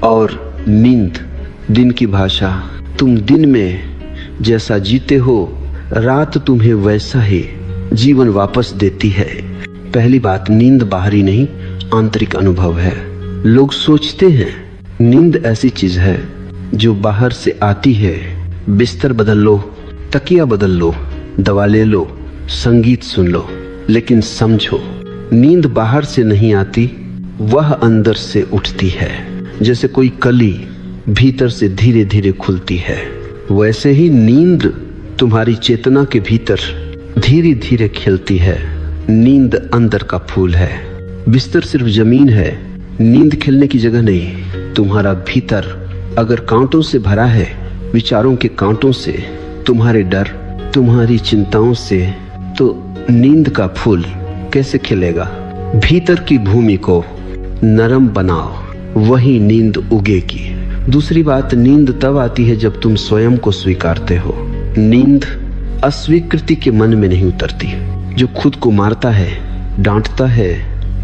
Speaker 1: और नींद दिन की भाषा। तुम दिन में जैसा जीते हो, रात तुम्हें वैसा ही जीवन वापस देती है। पहली बात, नींद बाहरी नहीं, आंतरिक अनुभव है। लोग सोचते हैं नींद ऐसी चीज है जो बाहर से आती है। बिस्तर बदल लो, तकिया बदल लो, दवा ले लो, संगीत सुन लो, लेकिन समझो नींद बाहर से नहीं आती, वह अंदर से उठती है। जैसे कोई कली भीतर से धीरे धीरे खुलती है, वैसे ही नींद तुम्हारी चेतना के भीतर धीरे धीरे खिलती है। नींद अंदर का फूल है। बिस्तर सिर्फ जमीन है, नींद खिलने की जगह नहीं। तुम्हारा भीतर अगर कांटों से भरा है, विचारों के कांटों से, तुम्हारे डर, तुम्हारी चिंताओं से, तो नींद का फूल कैसे खिलेगा। भीतर की भूमि को नरम बनाओ, वही नींद उगेगी। दूसरी बात, नींद तब आती है जब तुम स्वयं को स्वीकारते हो। नींद अस्वीकृति के मन में नहीं उतरती। जो खुद को मारता है, डांटता है,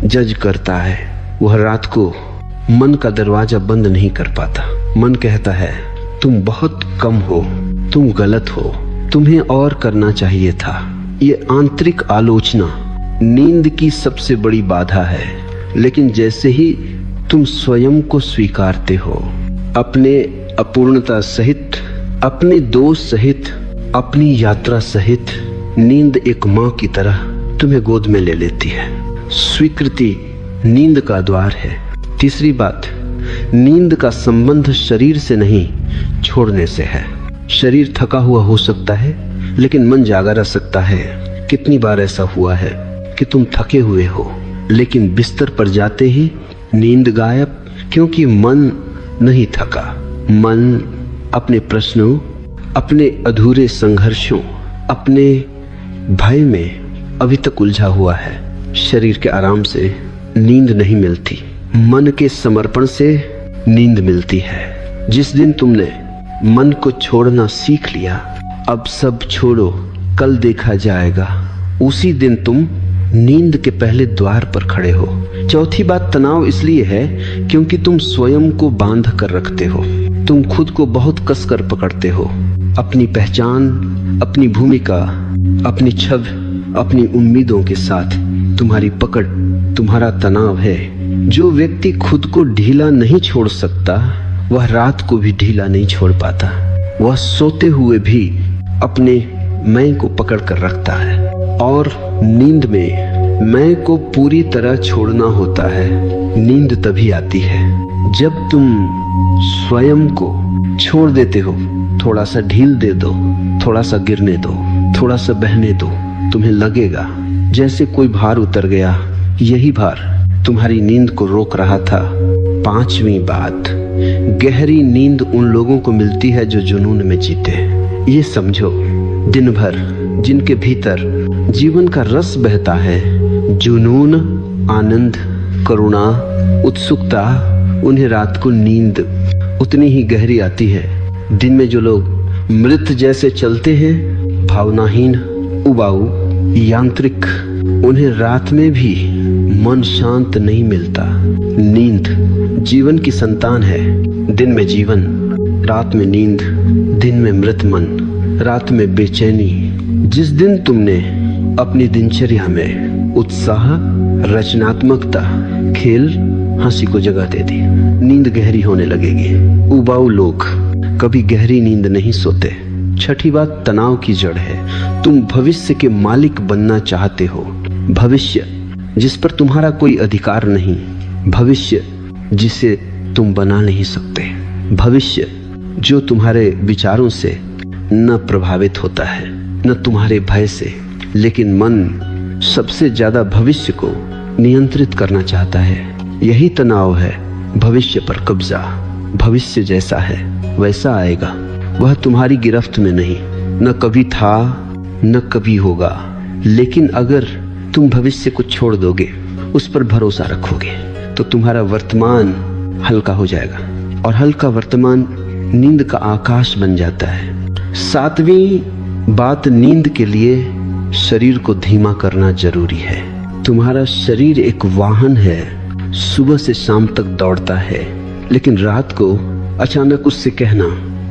Speaker 1: जज करता है, वह रात को मन का दरवाजा बंद नहीं कर पाता। मन कहता है तुम बहुत कम हो, तुम गलत हो, तुम्हें और करना चाहिए था। ये आंतरिक आलोचना नींद की सबसे बड़ी बाधा है। लेकिन जैसे ही तुम स्वयं को स्वीकारते हो, अपने अपूर्णता सहित, अपने दोष सहित, अपनी यात्रा सहित, नींद एक मां की तरह तुम्हें गोद में ले लेती है। स्वीकृति नींद का द्वार है। तीसरी बात, नींद का संबंध शरीर से नहीं, छोड़ने से है। शरीर थका हुआ हो सकता है, लेकिन मन जागा रह सकता है। कितनी बार ऐसा हुआ है कि तुम थके हुए हो, लेकिन बिस्तर पर जाते ही नींद गायब, क्योंकि मन नहीं थका। मन अपने प्रश्नों, अपने अधूरे संघर्षों, अपने भय में अभी तक उलझा हुआ है। शरीर के आराम से नींद नहीं मिलती, मन के समर्पण से नींद मिलती है। जिस दिन तुमने मन को छोड़ना सीख लिया, अब सब छोड़ो, कल देखा जाएगा, उसी दिन तुम नींद के पहले द्वार पर खड़े हो। चौथी बात, तनाव इसलिए है क्योंकि तुम स्वयं को बांध कर रखते हो। तुम खुद को बहुत कसकर पकड़ते हो। अपनी पहचान, अपनी भूमिका, अपनी छवि, अपनी उम्मीदों के साथ तुम्हारी पकड़, तुम्हारा तनाव है जो व्यक्ति खुद को ढीला नहीं छोड़ सकता वह रात को भी ढीला नहीं छोड़ पाता। वह सोते हुए भी अपने मैं को पकड़ कर रखता है और नींद में मैं को पूरी तरह छोड़ना होता है। नींद तभी आती है जब तुम स्वयं को छोड़ देते हो। थोड़ा सा ढील दे दो, थोड़ा सा गिरने दो, थोड़ा सा बहने दो। तुम्हें लगेगा जैसे कोई भार उतर गया। यही भार तुम्हारी नींद को रोक रहा था। पांचवी बात, गहरी नींद उन लोगों को मिलती है जो जुनून में जीते। ये समझो, दिन भर जिनके भीतर जीवन का रस बहता है, जुनून, आनंद, करुणा, उत्सुकता, उन्हें रात को नींद उतनी ही गहरी आती है। दिन में जो लोग मृत जैसे चलते हैं, भावनाहीन, उबाऊ, यांत्रिक, उन्हें रात में भी मन शांत नहीं मिलता। नींद जीवन की संतान है। दिन में जीवन, रात में नींद। दिन में मृत मन, रात में बेचैनी। जिस दिन तुमने अपनी दिनचर्या में उत्साह, रचनात्मकता, खेल, हंसी को जगह दे दी, नींद गहरी होने लगेगी। उबाऊ लोग कभी गहरी नींद नहीं सोते। छठी बात, तनाव की जड़ है। तुम भविष्य के मालिक बनना चाहते हो। भविष्य जिस पर तुम्हारा कोई अधिकार नहीं, भविष्य जिसे तुम बना नहीं सकते, भविष्य जो तुम्हारे विचारों से न प्रभावित होता है न तुम्हारे भय से, लेकिन मन सबसे ज्यादा भविष्य को नियंत्रित करना चाहता है। यही तनाव है, भविष्य पर कब्जा। भविष्य जैसा है वैसा आएगा, वह तुम्हारी गिरफ्त में नहीं, न कभी था न कभी होगा। लेकिन अगर तुम भविष्य को छोड़ दोगे, उस पर भरोसा रखोगे, तो तुम्हारा वर्तमान हल्का हो जाएगा और हल्का वर्तमान नींद का आकाश बन जाता है। सातवीं बात, नींद के लिए शरीर को धीमा करना जरूरी है। तुम्हारा शरीर एक वाहन है, सुबह से शाम तक दौड़ता है, लेकिन रात को अचानक उससे कहना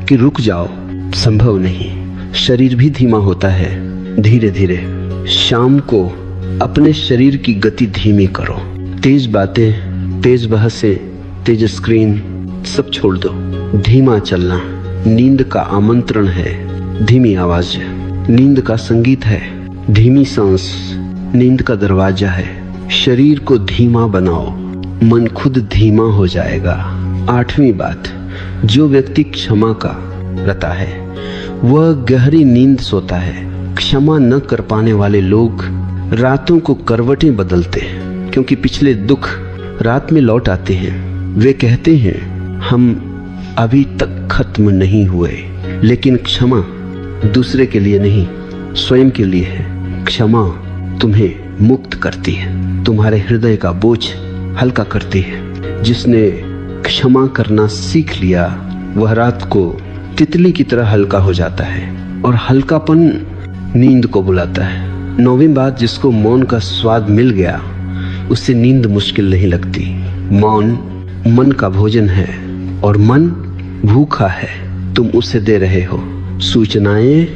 Speaker 1: कि रुक जाओ संभव नहीं। शरीर भी धीमा होता है। धीरे धीरे शाम को अपने शरीर की गति धीमी करो। तेज बातें, तेज बहसें, तेज स्क्रीन सब छोड़ दो। धीमा चलना नींद का आमंत्रण है। धीमी आवाज नींद का संगीत है। धीमी सांस नींद का दरवाजा है। शरीर को धीमा बनाओ, मन खुद धीमा हो जाएगा। आठवीं बात, जो व्यक्ति क्षमा का रता है वह गहरी नींद सोता है। क्षमा न कर पाने वाले लोग रातों को करवटें बदलते हैं, क्योंकि पिछले दुख रात में लौट आते हैं। वे कहते हैं हम अभी तक खत्म नहीं हुए, लेकिन क्षमा दूसरे के लिए नहीं, स्वयं के लिए है। क्षमा तुम्हें मुक्त करती है, तुम्हारे हृदय का बोझ हल्का करती है। जिसने क्षमा करना सीख लिया वह रात को तितली की तरह हल्का हो जाता है और हल्कापन नींद को बुलाता है। नौवीं बात, जिसको मौन का स्वाद मिल गया उससे नींद मुश्किल नहीं लगती। मौन मन का भोजन है और मन भूखा है, तुम उसे दे रहे हो। सूचनाएं,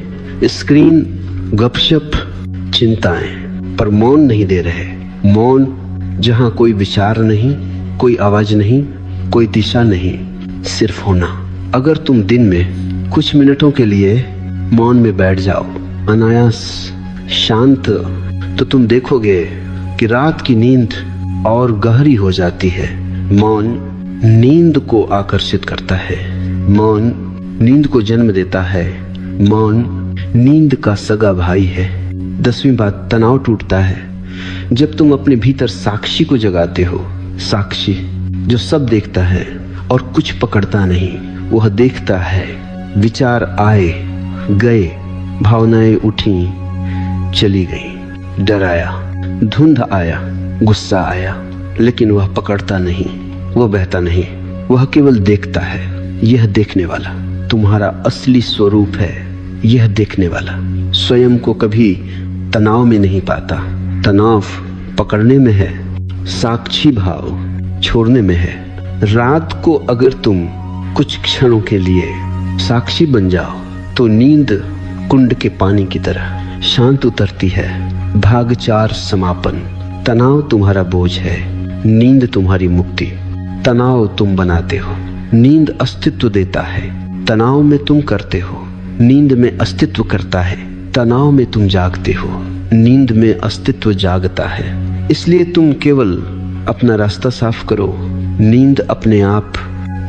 Speaker 1: स्क्रीन, गपशप, चिंताएं, पर मौन नहीं दे रहे। मौन जहां कोई विचार नहीं, कोई आवाज नहीं, कोई दिशा नहीं, सिर्फ होना। अगर तुम दिन में कुछ मिनटों के लिए मौन में बैठ जाओ, अनायास शांत, तो तुम देखोगे कि रात की नींद और गहरी हो जाती है। मौन नींद को आकर्षित करता है। मौन नींद को जन्म देता है। मौन नींद का सगा भाई है। 10वीं बात, तनाव टूटता है जब तुम अपने भीतर साक्षी को जगाते हो। साक्षी जो सब देखता है और कुछ पकड़ता नहीं, वह देखता है। विचार आए गए, भावनाएं उठी चली गई, डर आया, धुंध आया, गुस्सा आया, लेकिन वह पकड़ता नहीं, वह बहता नहीं, वह केवल देखता है। यह देखने वाला तुम्हारा असली स्वरूप है। यह देखने वाला स्वयं को कभी तनाव में नहीं पाता। तनाव पकड़ने में है, साक्षी भाव छोड़ने में है। रात को अगर तुम कुछ क्षणों के लिए साक्षी बन जाओ तो नींद कुंड के पानी की तरह शांत उतरती है। भाग 4 समापन। तनाव तुम्हारा बोझ है, नींद तुम्हारी मुक्ति। तनाव तुम बनाते हो, नींद अस्तित्व देता है। तनाव में तुम करते हो, नींद में अस्तित्व करता है। तनाव में तुम जागते हो, नींद में अस्तित्व जागता है। इसलिए तुम केवल अपना रास्ता साफ करो, नींद अपने आप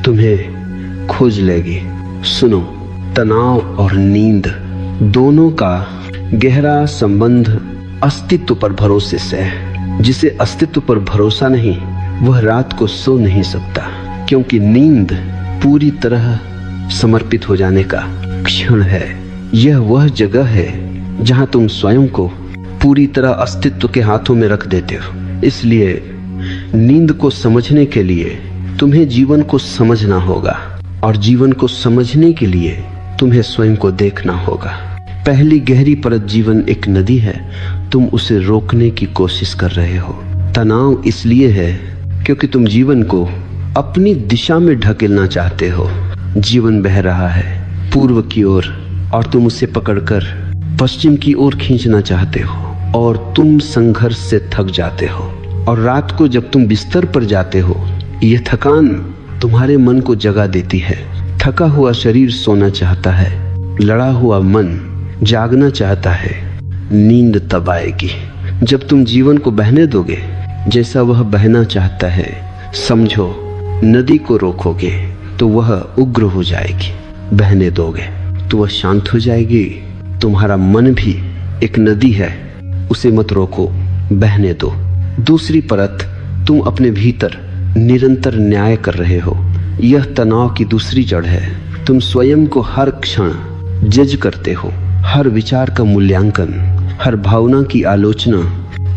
Speaker 1: तुम्हें खोज लेगी। सुनो, तनाव और नींद दोनों का गहरा संबंध अस्तित्व पर भरोसे से है। जिसे अस्तित्व पर भरोसा नहीं, वह रात को सो नहीं सकता, क्योंकि नींद पूरी तरह समर्पित हो जाने का क्षण है। यह वह जगह है जहां तुम स्वयं को पूरी तरह अस्तित्व के हाथों में रख देते हो। इसलिए नींद को समझने के लिए तुम्हें जीवन को समझना होगा, और जीवन को समझने के लिए तुम्हें स्वयं को देखना होगा। पहली गहरी परत जीवन एक नदी है, तुम उसे रोकने की कोशिश कर रहे हो। तनाव इसलिए है क्योंकि तुम जीवन को अपनी दिशा में ढकेलना चाहते हो। जीवन बह रहा है पूर्व की ओर और तुम उसे पकड़कर पश्चिम की ओर खींचना चाहते हो, और तुम संघर्ष से थक जाते हो। और रात को जब तुम बिस्तर पर जाते हो, यह थकान तुम्हारे मन को जगा देती है। थका हुआ शरीर सोना चाहता है, लड़ा हुआ मन जागना चाहता है। नींद तब आएगी जब तुम जीवन को बहने दोगे जैसा वह बहना चाहता है। समझो, नदी को रोकोगे तो वह उग्र हो जाएगी, बहने दोगे तो वह शांत हो जाएगी। तुम्हारा मन भी एक नदी है, उसे मत रोको, बहने दो। दूसरी परत, तुम अपने भीतर निरंतर न्याय कर रहे हो। यह तनाव की दूसरी जड़ है। तुम स्वयं को हर क्षण जज करते हो, हर विचार का मूल्यांकन, हर भावना की आलोचना,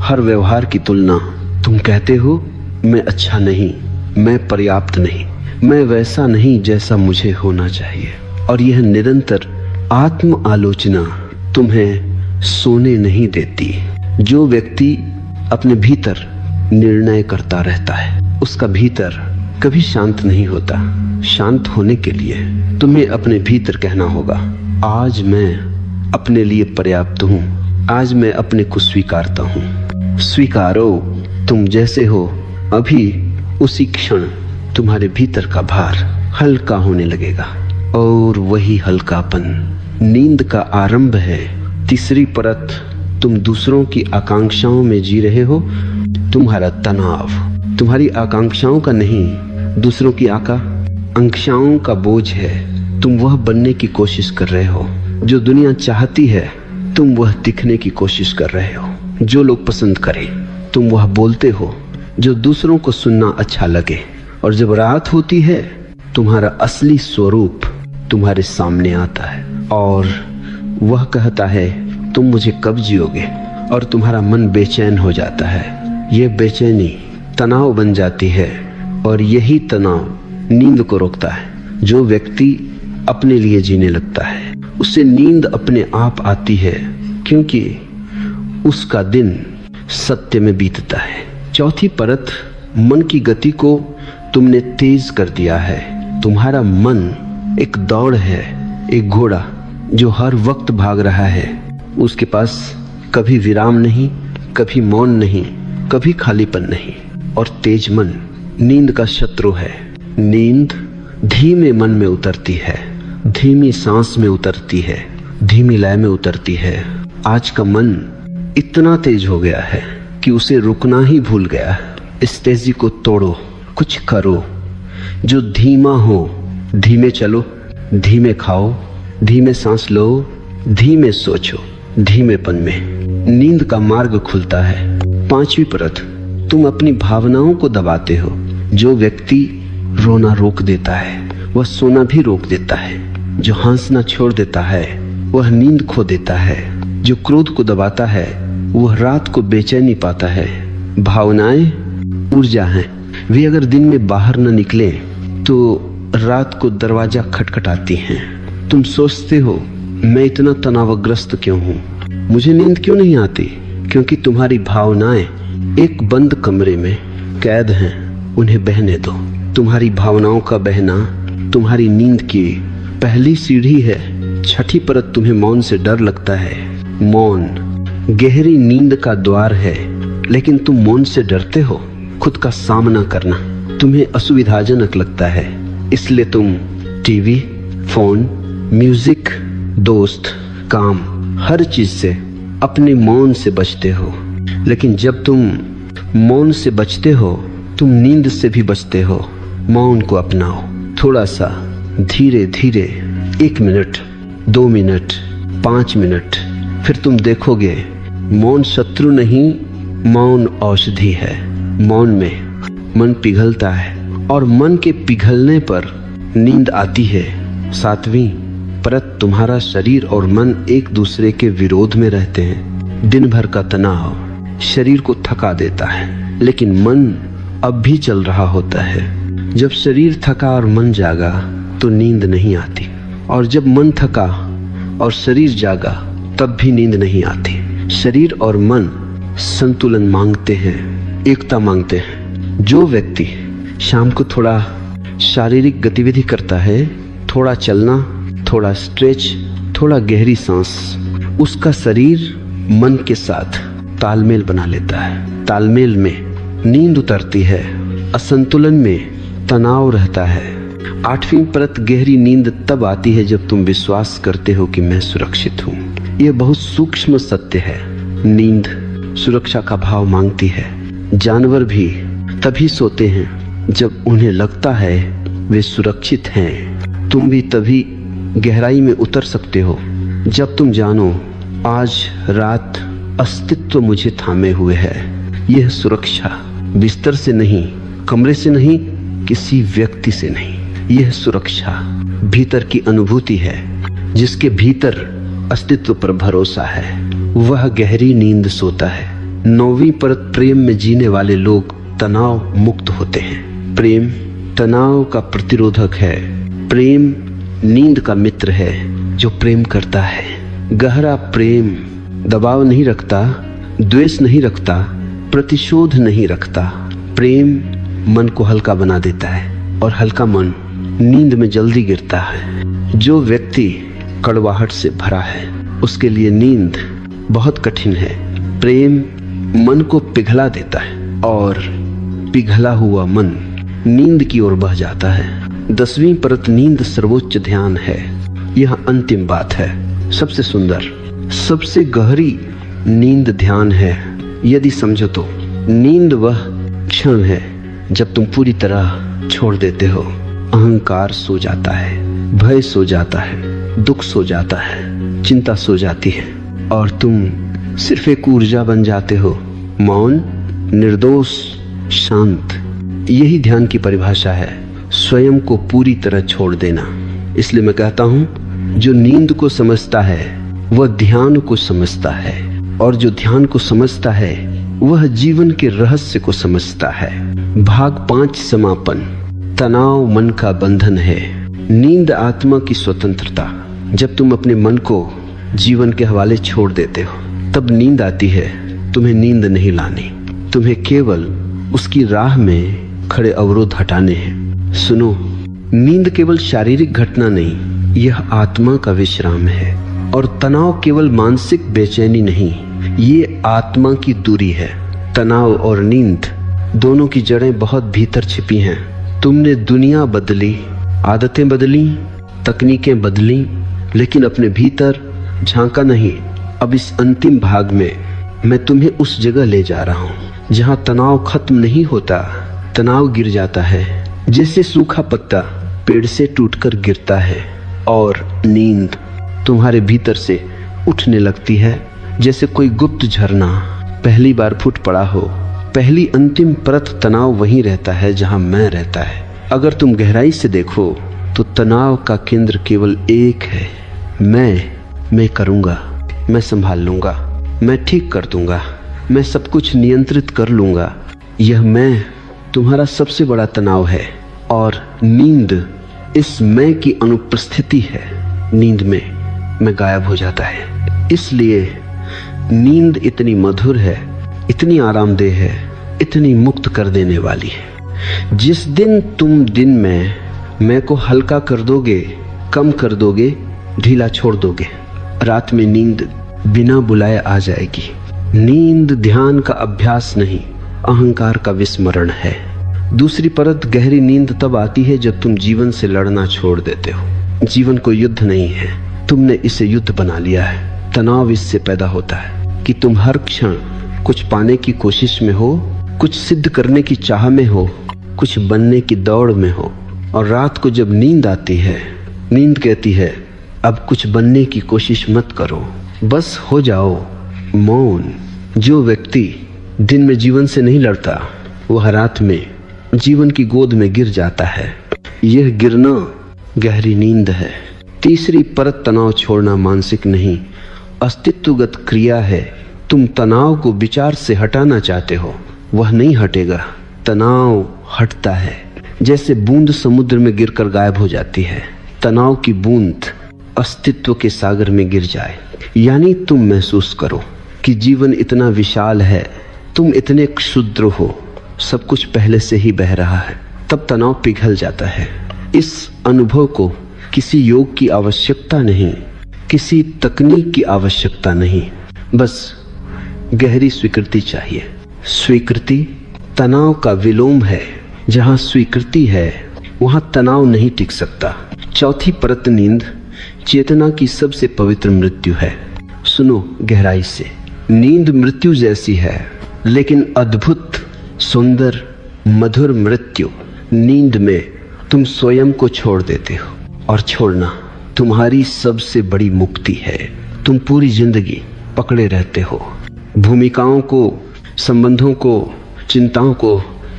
Speaker 1: हर व्यवहार की तुलना। तुम कहते हो, मैं अच्छा नहीं, मैं पर्याप्त नहीं, मैं वैसा नहीं जैसा मुझे होना चाहिए। और यह निरंतर आत्म आलोचना तुम्हें सोने नहीं देती। जो व्यक्ति अपने भीतर निर्णय करता रहता है, उसका भीतर कभी शांत नहीं होता। शांत होने के लिए तुम्हें अपने भीतर कहना होगा, आज मैं अपने लिए पर्याप्त हूँ, आज मैं अपने को स्वीकारता हूँ। स्वीकारो तुम जैसे हो। अभी उसी क्षण तुम्हारे भीतर का भार हल्का होने लगेगा, और वही हल्कापन नींद का आरंभ है। तीसरी परत, तुम दूसरों की आकांक्षाओं में जी रहे हो। तुम्हारा तनाव तुम्हारी आकांक्षाओं का नहीं, दूसरों की आकांक्षाओं का बोझ है। तुम वह बनने की कोशिश कर रहे हो जो दुनिया चाहती है, तुम वह दिखने की कोशिश कर रहे हो जो लोग पसंद करें। तुम वह बोलते हो जो दूसरों को सुनना अच्छा लगे। और जब रात होती है, तुम्हारा असली स्वरूप तुम्हारे सामने आता है, और वह कहता है, तुम मुझे कब जियोगे। और तुम्हारा मन बेचैन हो जाता है। यह बेचैनी तनाव बन जाती है, और यही तनाव नींद को रोकता है। जो व्यक्ति अपने लिए जीने लगता है, उसे नींद अपने आप आती है, क्योंकि उसका दिन सत्य में बीतता है। चौथी परत, मन की गति को तुमने तेज कर दिया है। तुम्हारा मन एक दौड़ है, एक घोड़ा जो हर वक्त भाग रहा है। उसके पास कभी विराम नहीं, कभी मौन नहीं, कभी खालीपन नहीं। और तेज मन नींद का शत्रु है। नींद धीमे मन में उतरती है, धीमी सांस में उतरती है, धीमी लय में उतरती है। आज का मन इतना तेज हो गया है कि उसे रुकना ही भूल गया। इस तेजी को तोड़ो, कुछ करो जो धीमा हो। धीमे चलो, धीमे खाओ, धीमे सांस लो, धीमे सोचो। धीमेपन में नींद का मार्ग खुलता है। पांचवी परत, तुम अपनी भावनाओं को दबाते हो। जो व्यक्ति रोना रोक देता है, वह सोना भी रोक देता है। जो हंसना छोड़ देता है, वह नींद खो देता है। जो क्रोध को दबाता है, वह रात को बेचैनी पाता है। भावनाएं ऊर्जा हैं, वे अगर दिन में बाहर न निकले तो रात को दरवाजा खटखटाती हैं। तुम सोचते हो, मैं इतना तनावग्रस्त क्यों हूँ, मुझे नींद क्यों नहीं आती। क्योंकि तुम्हारी भावनाएं एक बंद कमरे में कैद हैं, उन्हें बहने दो। तुम्हारी भावनाओं का बहना तुम्हारी नींद की पहली सीढ़ी है। छठी परत, तुम्हें मौन से डर लगता है। मौन गहरी नींद का द्वार है, लेकिन तुम मौन से डरते हो। खुद का सामना करना तुम्हें असुविधाजनक लगता है, इसलिए तुम टीवी, फोन, म्यूजिक, दोस्त, काम, हर चीज से अपने मौन से बचते हो। लेकिन जब तुम मौन से बचते हो, तुम नींद से भी बचते हो। मौन को अपनाओ, थोड़ा सा धीरे धीरे, 1 मिनट, 2 मिनट, 5 मिनट, फिर तुम देखोगे मौन शत्रु नहीं, मौन औषधि है। मौन में मन पिघलता है और मन के पिघलने पर नींद आती है। 7वीं परत, तुम्हारा शरीर और मन एक दूसरे के विरोध में रहते हैं। दिन भर का तनाव शरीर को थका देता है, लेकिन मन अब भी चल रहा होता है। जब शरीर थका और मन जागा तो नींद नहीं आती, और जब मन थका और शरीर जागा तब भी नींद नहीं आती। शरीर और मन संतुलन मांगते हैं, एकता मांगते हैं। जो व्यक्ति शाम को थोड़ा शारीरिक गतिविधि करता है, थोड़ा चलना, थोड़ा स्ट्रेच, थोड़ा गहरी सांस, उसका शरीर मन के साथ तालमेल बना लेता है। तालमेल में नींद उतरती है, असंतुलन में तनाव रहता है। 8वीं परत, गहरी नींद तब आती है जब तुम विश्वास करते हो कि मैं सुरक्षित हूँ। यह बहुत सूक्ष्म सत्य है। नींद सुरक्षा का भाव मांगती है। जानवर भी तभी सोते हैं जब उन्हें लगता है वे सुरक्षित हैं। तुम भी तभी गहराई में उतर सकते हो जब तुम जानो आज रात अस्तित्व मुझे थामे हुए है। यह सुरक्षा बिस्तर से नहीं, कमरे से नहीं, किसी व्यक्ति से नहीं। यह सुरक्षा भीतर की अनुभूति है। जिसके भीतर अस्तित्व पर भरोसा है वह गहरी नींद सोता है। 9वीं परत, प्रेम में जीने वाले लोग तनाव मुक्त होते हैं। प्रेम तनाव का प्रतिरोधक है। प्रेम नींद का मित्र है जो प्रेम करता है। गहरा प्रेम दबाव नहीं रखता, द्वेष नहीं रखता, प्रतिशोध नहीं रखता। प्रेम मन को हल्का बना देता है और हल्का मन नींद में जल्दी गिरता है। जो व्यक्ति कड़वाहट से भरा है उसके लिए नींद बहुत कठिन है। प्रेम मन को पिघला देता है और पिघला हुआ मन नींद की ओर बह जाता है। 10वीं परत, नींद सर्वोच्च ध्यान है। यह अंतिम बात है। सबसे सुंदर, सबसे गहरी नींद ध्यान है। यदि समझो तो नींद वह क्षण है जब तुम पूरी तरह छोड़ देते हो। अहंकार सो जाता है, भय सो जाता है, दुख सो जाता है, चिंता सो जाती है और तुम सिर्फ एक ऊर्जा बन जाते हो। मौन, निर्दोष, शांत, यही ध्यान की परिभाषा है। स्वयं को पूरी तरह छोड़ देना। इसलिए मैं कहता हूं, जो नींद को समझता है वह ध्यान को समझता है, और जो ध्यान को समझता है वह जीवन के रहस्य को समझता है। भाग 5, समापन। तनाव मन का बंधन है, नींद आत्मा की स्वतंत्रता। जब तुम अपने मन को जीवन के हवाले छोड़ देते हो तब नींद आती है। तुम्हें नींद नहीं लानी, तुम्हें केवल उसकी राह में खड़े अवरोध हटाने हैं। सुनो, नींद केवल शारीरिक घटना नहीं, यह आत्मा का विश्राम है। और तनाव केवल मानसिक बेचैनी नहीं, ये आत्मा की दूरी है। तनाव और नींद दोनों की जड़ें बहुत भीतर छिपी हैं। तुमने दुनिया बदली, आदतें बदली, तकनीकें बदली, लेकिन अपने भीतर झांका नहीं। अब इस अंतिम भाग में मैं तुम्हें उस जगह ले जा रहा हूँ जहाँ तनाव खत्म नहीं होता, तनाव गिर जाता है। जैसे सूखा पत्ता पेड़ से टूटकर गिरता है और नींद तुम्हारे भीतर से उठने लगती है। जैसे कोई गुप्त झरना पहली बार फूट पड़ा हो। पहली अंतिम परत तनाव वहीं रहता है जहां मैं रहता है। अगर तुम गहराई से देखो तो तनाव का केंद्र केवल एक है, मैं करूंगा, मैं संभाल लूंगा, मैं ठीक कर दूंगा, मैं सब कुछ नियंत्रित कर लूंगा। यह मैं तुम्हारा सबसे बड़ा तनाव है और नींद इस मैं की अनुपस्थिति है। नींद में मैं गायब हो जाता है। इसलिए नींद इतनी मधुर है, इतनी आरामदेह है, इतनी मुक्त कर देने वाली है। जिस दिन तुम दिन में मैं को हल्का कर दोगे, कम कर दोगे, ढीला छोड़ दोगे, रात में नींद बिना बुलाए आ जाएगी। नींद ध्यान का अभ्यास नहीं, अहंकार का विस्मरण है। दूसरी परत गहरी नींद तब आती है जब तुम जीवन से लड़ना छोड़ देते हो। जीवन कोई युद्ध नहीं है, तुमने इसे युद्ध बना लिया है। तनाव इससे पैदा होता है कि तुम हर क्षण कुछ पाने की कोशिश में हो, कुछ सिद्ध करने की चाह में हो, कुछ बनने की दौड़ में हो। और रात को जब नींद आती है, नींद कहती है अब कुछ बनने की कोशिश मत करो, बस हो जाओ मौन। जो व्यक्ति दिन में जीवन से नहीं लड़ता वह रात में जीवन की गोद में गिर जाता है। यह गिरना गहरी नींद है। तीसरी परत तनाव छोड़ना मानसिक नहीं, अस्तित्वगत क्रिया है। तुम तनाव को विचार से हटाना चाहते हो, वह नहीं हटेगा। तनाव हटता है जैसे बूंद समुद्र में गिरकर गायब हो जाती है। तनाव की बूंद अस्तित्व के सागर में गिर जाए, यानी तुम महसूस करो कि जीवन इतना विशाल है, तुम इतने क्षुद्र हो, सब कुछ पहले से ही बह रहा है। तब तनाव पिघल जाता है। इस अनुभव को किसी योग की आवश्यकता नहीं, किसी तकनीक की आवश्यकता नहीं, बस गहरी स्वीकृति चाहिए। स्वीकृति तनाव का विलोम है। जहां स्वीकृति है वहां तनाव नहीं टिक सकता। चौथी परत नींद चेतना की सबसे पवित्र मृत्यु है। सुनो गहराई से, नींद मृत्यु जैसी है, लेकिन अद्भुत सुंदर मधुर मृत्यु। नींद में तुम स्वयं को छोड़ देते हो, और छोड़ना तुम्हारी सबसे बड़ी मुक्ति है। तुम पूरी जिंदगी पकड़े रहते हो भूमिकाओं को, संबंधों को, चिंताओं को,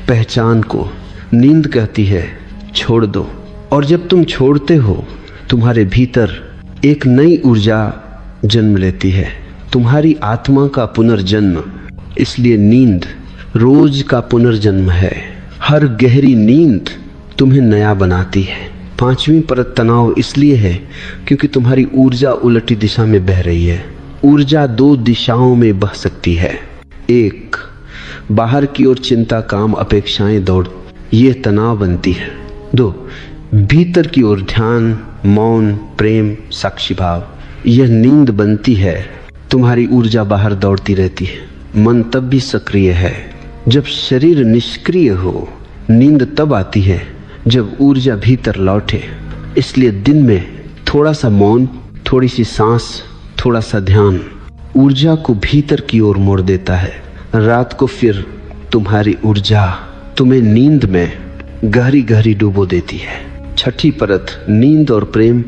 Speaker 1: पहचान को। नींद कहती है छोड़ दो, और जब तुम छोड़ते हो तुम्हारे भीतर एक नई ऊर्जा जन्म लेती है, तुम्हारी आत्मा का पुनर्जन्म। इसलिए नींद रोज का पुनर्जन्म है। हर गहरी नींद तुम्हें नया बनाती है। पांचवी परत तनाव इसलिए है क्योंकि तुम्हारी ऊर्जा उलटी दिशा में बह रही है। ऊर्जा दो दिशाओं में बह सकती है। एक, बाहर की ओर चिंता, काम, अपेक्षाएं, दौड़, ये तनाव बनती है। दो, भीतर की ओर ध्यान, मौन, प्रेम, साक्षी भाव, यह नींद बनती है। तुम्हारी ऊर्जा बाहर दौड़ती रहती है। मन तब भी सक्रिय है जब शरीर निष्क्रिय हो। नींद तब आती है जब ऊर्जा भीतर लौटे। इसलिए दिन में थोड़ा सा मौन, थोड़ी सी सांस, थोड़ा सा ध्यान ऊर्जा को भीतर की ओर मोड़ देता है। रात को फिर तुम्हारी ऊर्जा तुम्हें नींद में गहरी गहरी डुबो देती है। छठी परत नींद और प्रेम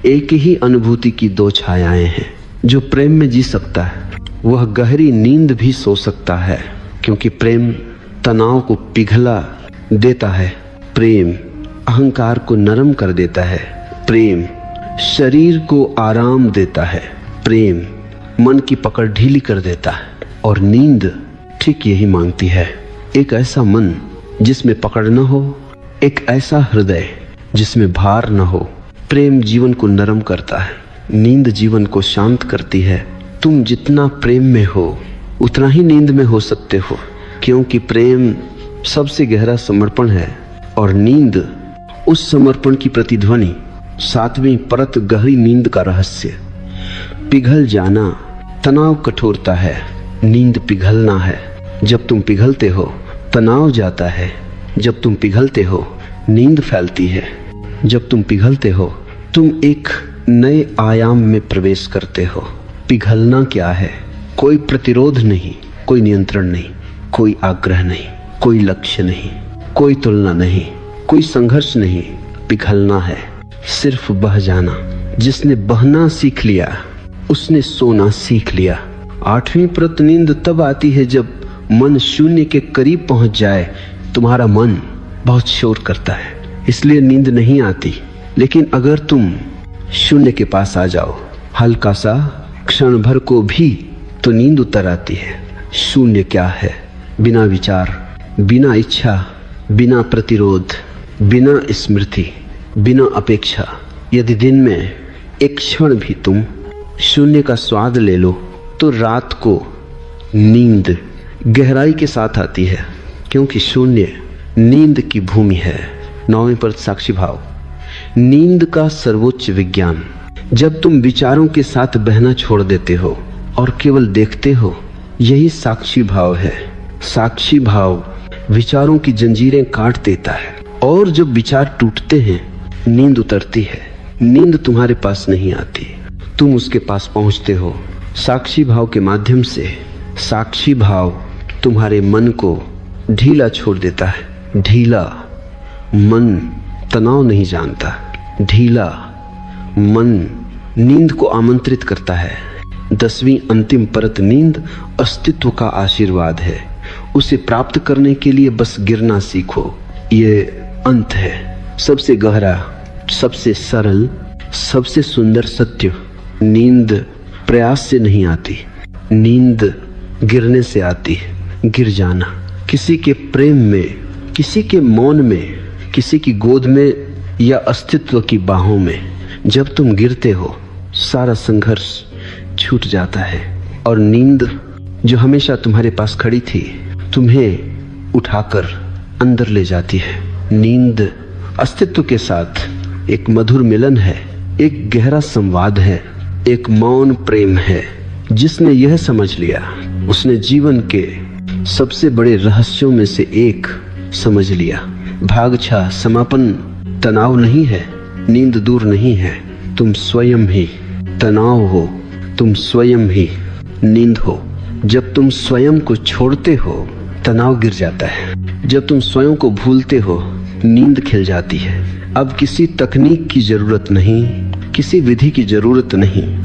Speaker 1: एक ही अनुभूति की दो छायाएं हैं। जो प्रेम में जी सकता है वह गहरी नींद भी सो सकता है, क्योंकि प्रेम तनाव को पिघला देता है। प्रेम अहंकार को नरम कर देता है। प्रेम शरीर को आराम देता है। प्रेम मन की पकड़ ढीली कर देता है। और नींद ठीक यही मांगती है, एक ऐसा मन जिसमें पकड़ न हो, एक ऐसा हृदय जिसमें भार न हो। प्रेम जीवन को नरम करता है, नींद जीवन को शांत करती है। तुम जितना प्रेम में हो उतना ही नींद में हो सकते हो, क्योंकि प्रेम सबसे गहरा समर्पण है और नींद उस समर्पण की प्रतिध्वनि। सातवीं परत गहरी नींद का रहस्य। पिघल जाना तनाव कठोरता है, नींद पिघलना है। जब तुम पिघलते हो तनाव जाता है, जब तुम पिघलते हो नींद फैलती है, जब तुम पिघलते हो तुम एक नए आयाम में प्रवेश करते हो। पिघलना क्या है? कोई प्रतिरोध नहीं, कोई नियंत्रण नहीं, कोई आग्रह नहीं, कोई लक्ष्य नहीं, कोई तुलना नहीं, कोई संघर्ष नहीं। पिघलना है सिर्फ बह जाना। जिसने बहना सीख लिया उसने सोना सीख लिया। आठवीं परत नींद तब आती है जब मन शून्य के करीब पहुंच जाए। तुम्हारा मन बहुत शोर करता है, इसलिए नींद नहीं आती। लेकिन अगर तुम शून्य के पास आ जाओ, हल्का सा, क्षण भर को भी, तो नींद उतर आती है। शून्य क्या है? बिना विचार, बिना इच्छा, बिना प्रतिरोध, बिना स्मृति, बिना अपेक्षा। यदि दिन में एक क्षण भी तुम शून्य का स्वाद ले लो तो रात को नींद गहराई के साथ आती है, क्योंकि शून्य नींद की भूमि है। नौवीं परत साक्षी भाव। नींद का सर्वोच्च विज्ञान। जब तुम विचारों के साथ बहना छोड़ देते हो और केवल देखते हो, यही साक्षी भाव है। साक्षी भाव विचारों की जंजीरें काट देता है, और जब विचार टूटते हैं नींद उतरती है। नींद तुम्हारे पास नहीं आती, तुम उसके पास पहुंचते हो साक्षी भाव के माध्यम से। साक्षी भाव तुम्हारे मन को ढीला छोड़ देता है। ढीला मन तनाव नहीं जानता। ढीला मन नींद को आमंत्रित करता है। 10वीं अंतिम परत नींद अस्तित्व का आशीर्वाद है। उसे प्राप्त करने के लिए बस गिरना सीखो। ये अंत है, सबसे गहरा, सबसे सरल, सबसे सुंदर सत्य। नींद प्रयास से नहीं आती, नींद गिरने से आती है। गिर जाना, किसी के प्रेम में, किसी के मौन में, किसी की गोद में या अस्तित्व की बाहों में जब तुम गिरते हो सारा संघर्ष छूट जाता है, और नींद जो हमेशा तुम्हारे पास खड़ी थी तुम्हें उठाकर अंदर ले जाती है। नींद अस्तित्व के साथ एक मधुर मिलन है, एक गहरा संवाद है, एक मौन प्रेम है। जिसने यह समझ लिया उसने जीवन के सबसे बड़े रहस्यों में से एक समझ लिया। भागछा समापन तनाव नहीं है, नींद दूर नहीं है, तुम स्वयं ही तनाव हो, तुम स्वयं ही नींद हो। जब तुम स्वयं को छोड़ते हो तनाव गिर जाता है। जब तुम स्वयं को भूलते हो नींद खिल जाती है। अब किसी तकनीक की जरूरत नहीं, किसी विधि की जरूरत नहीं,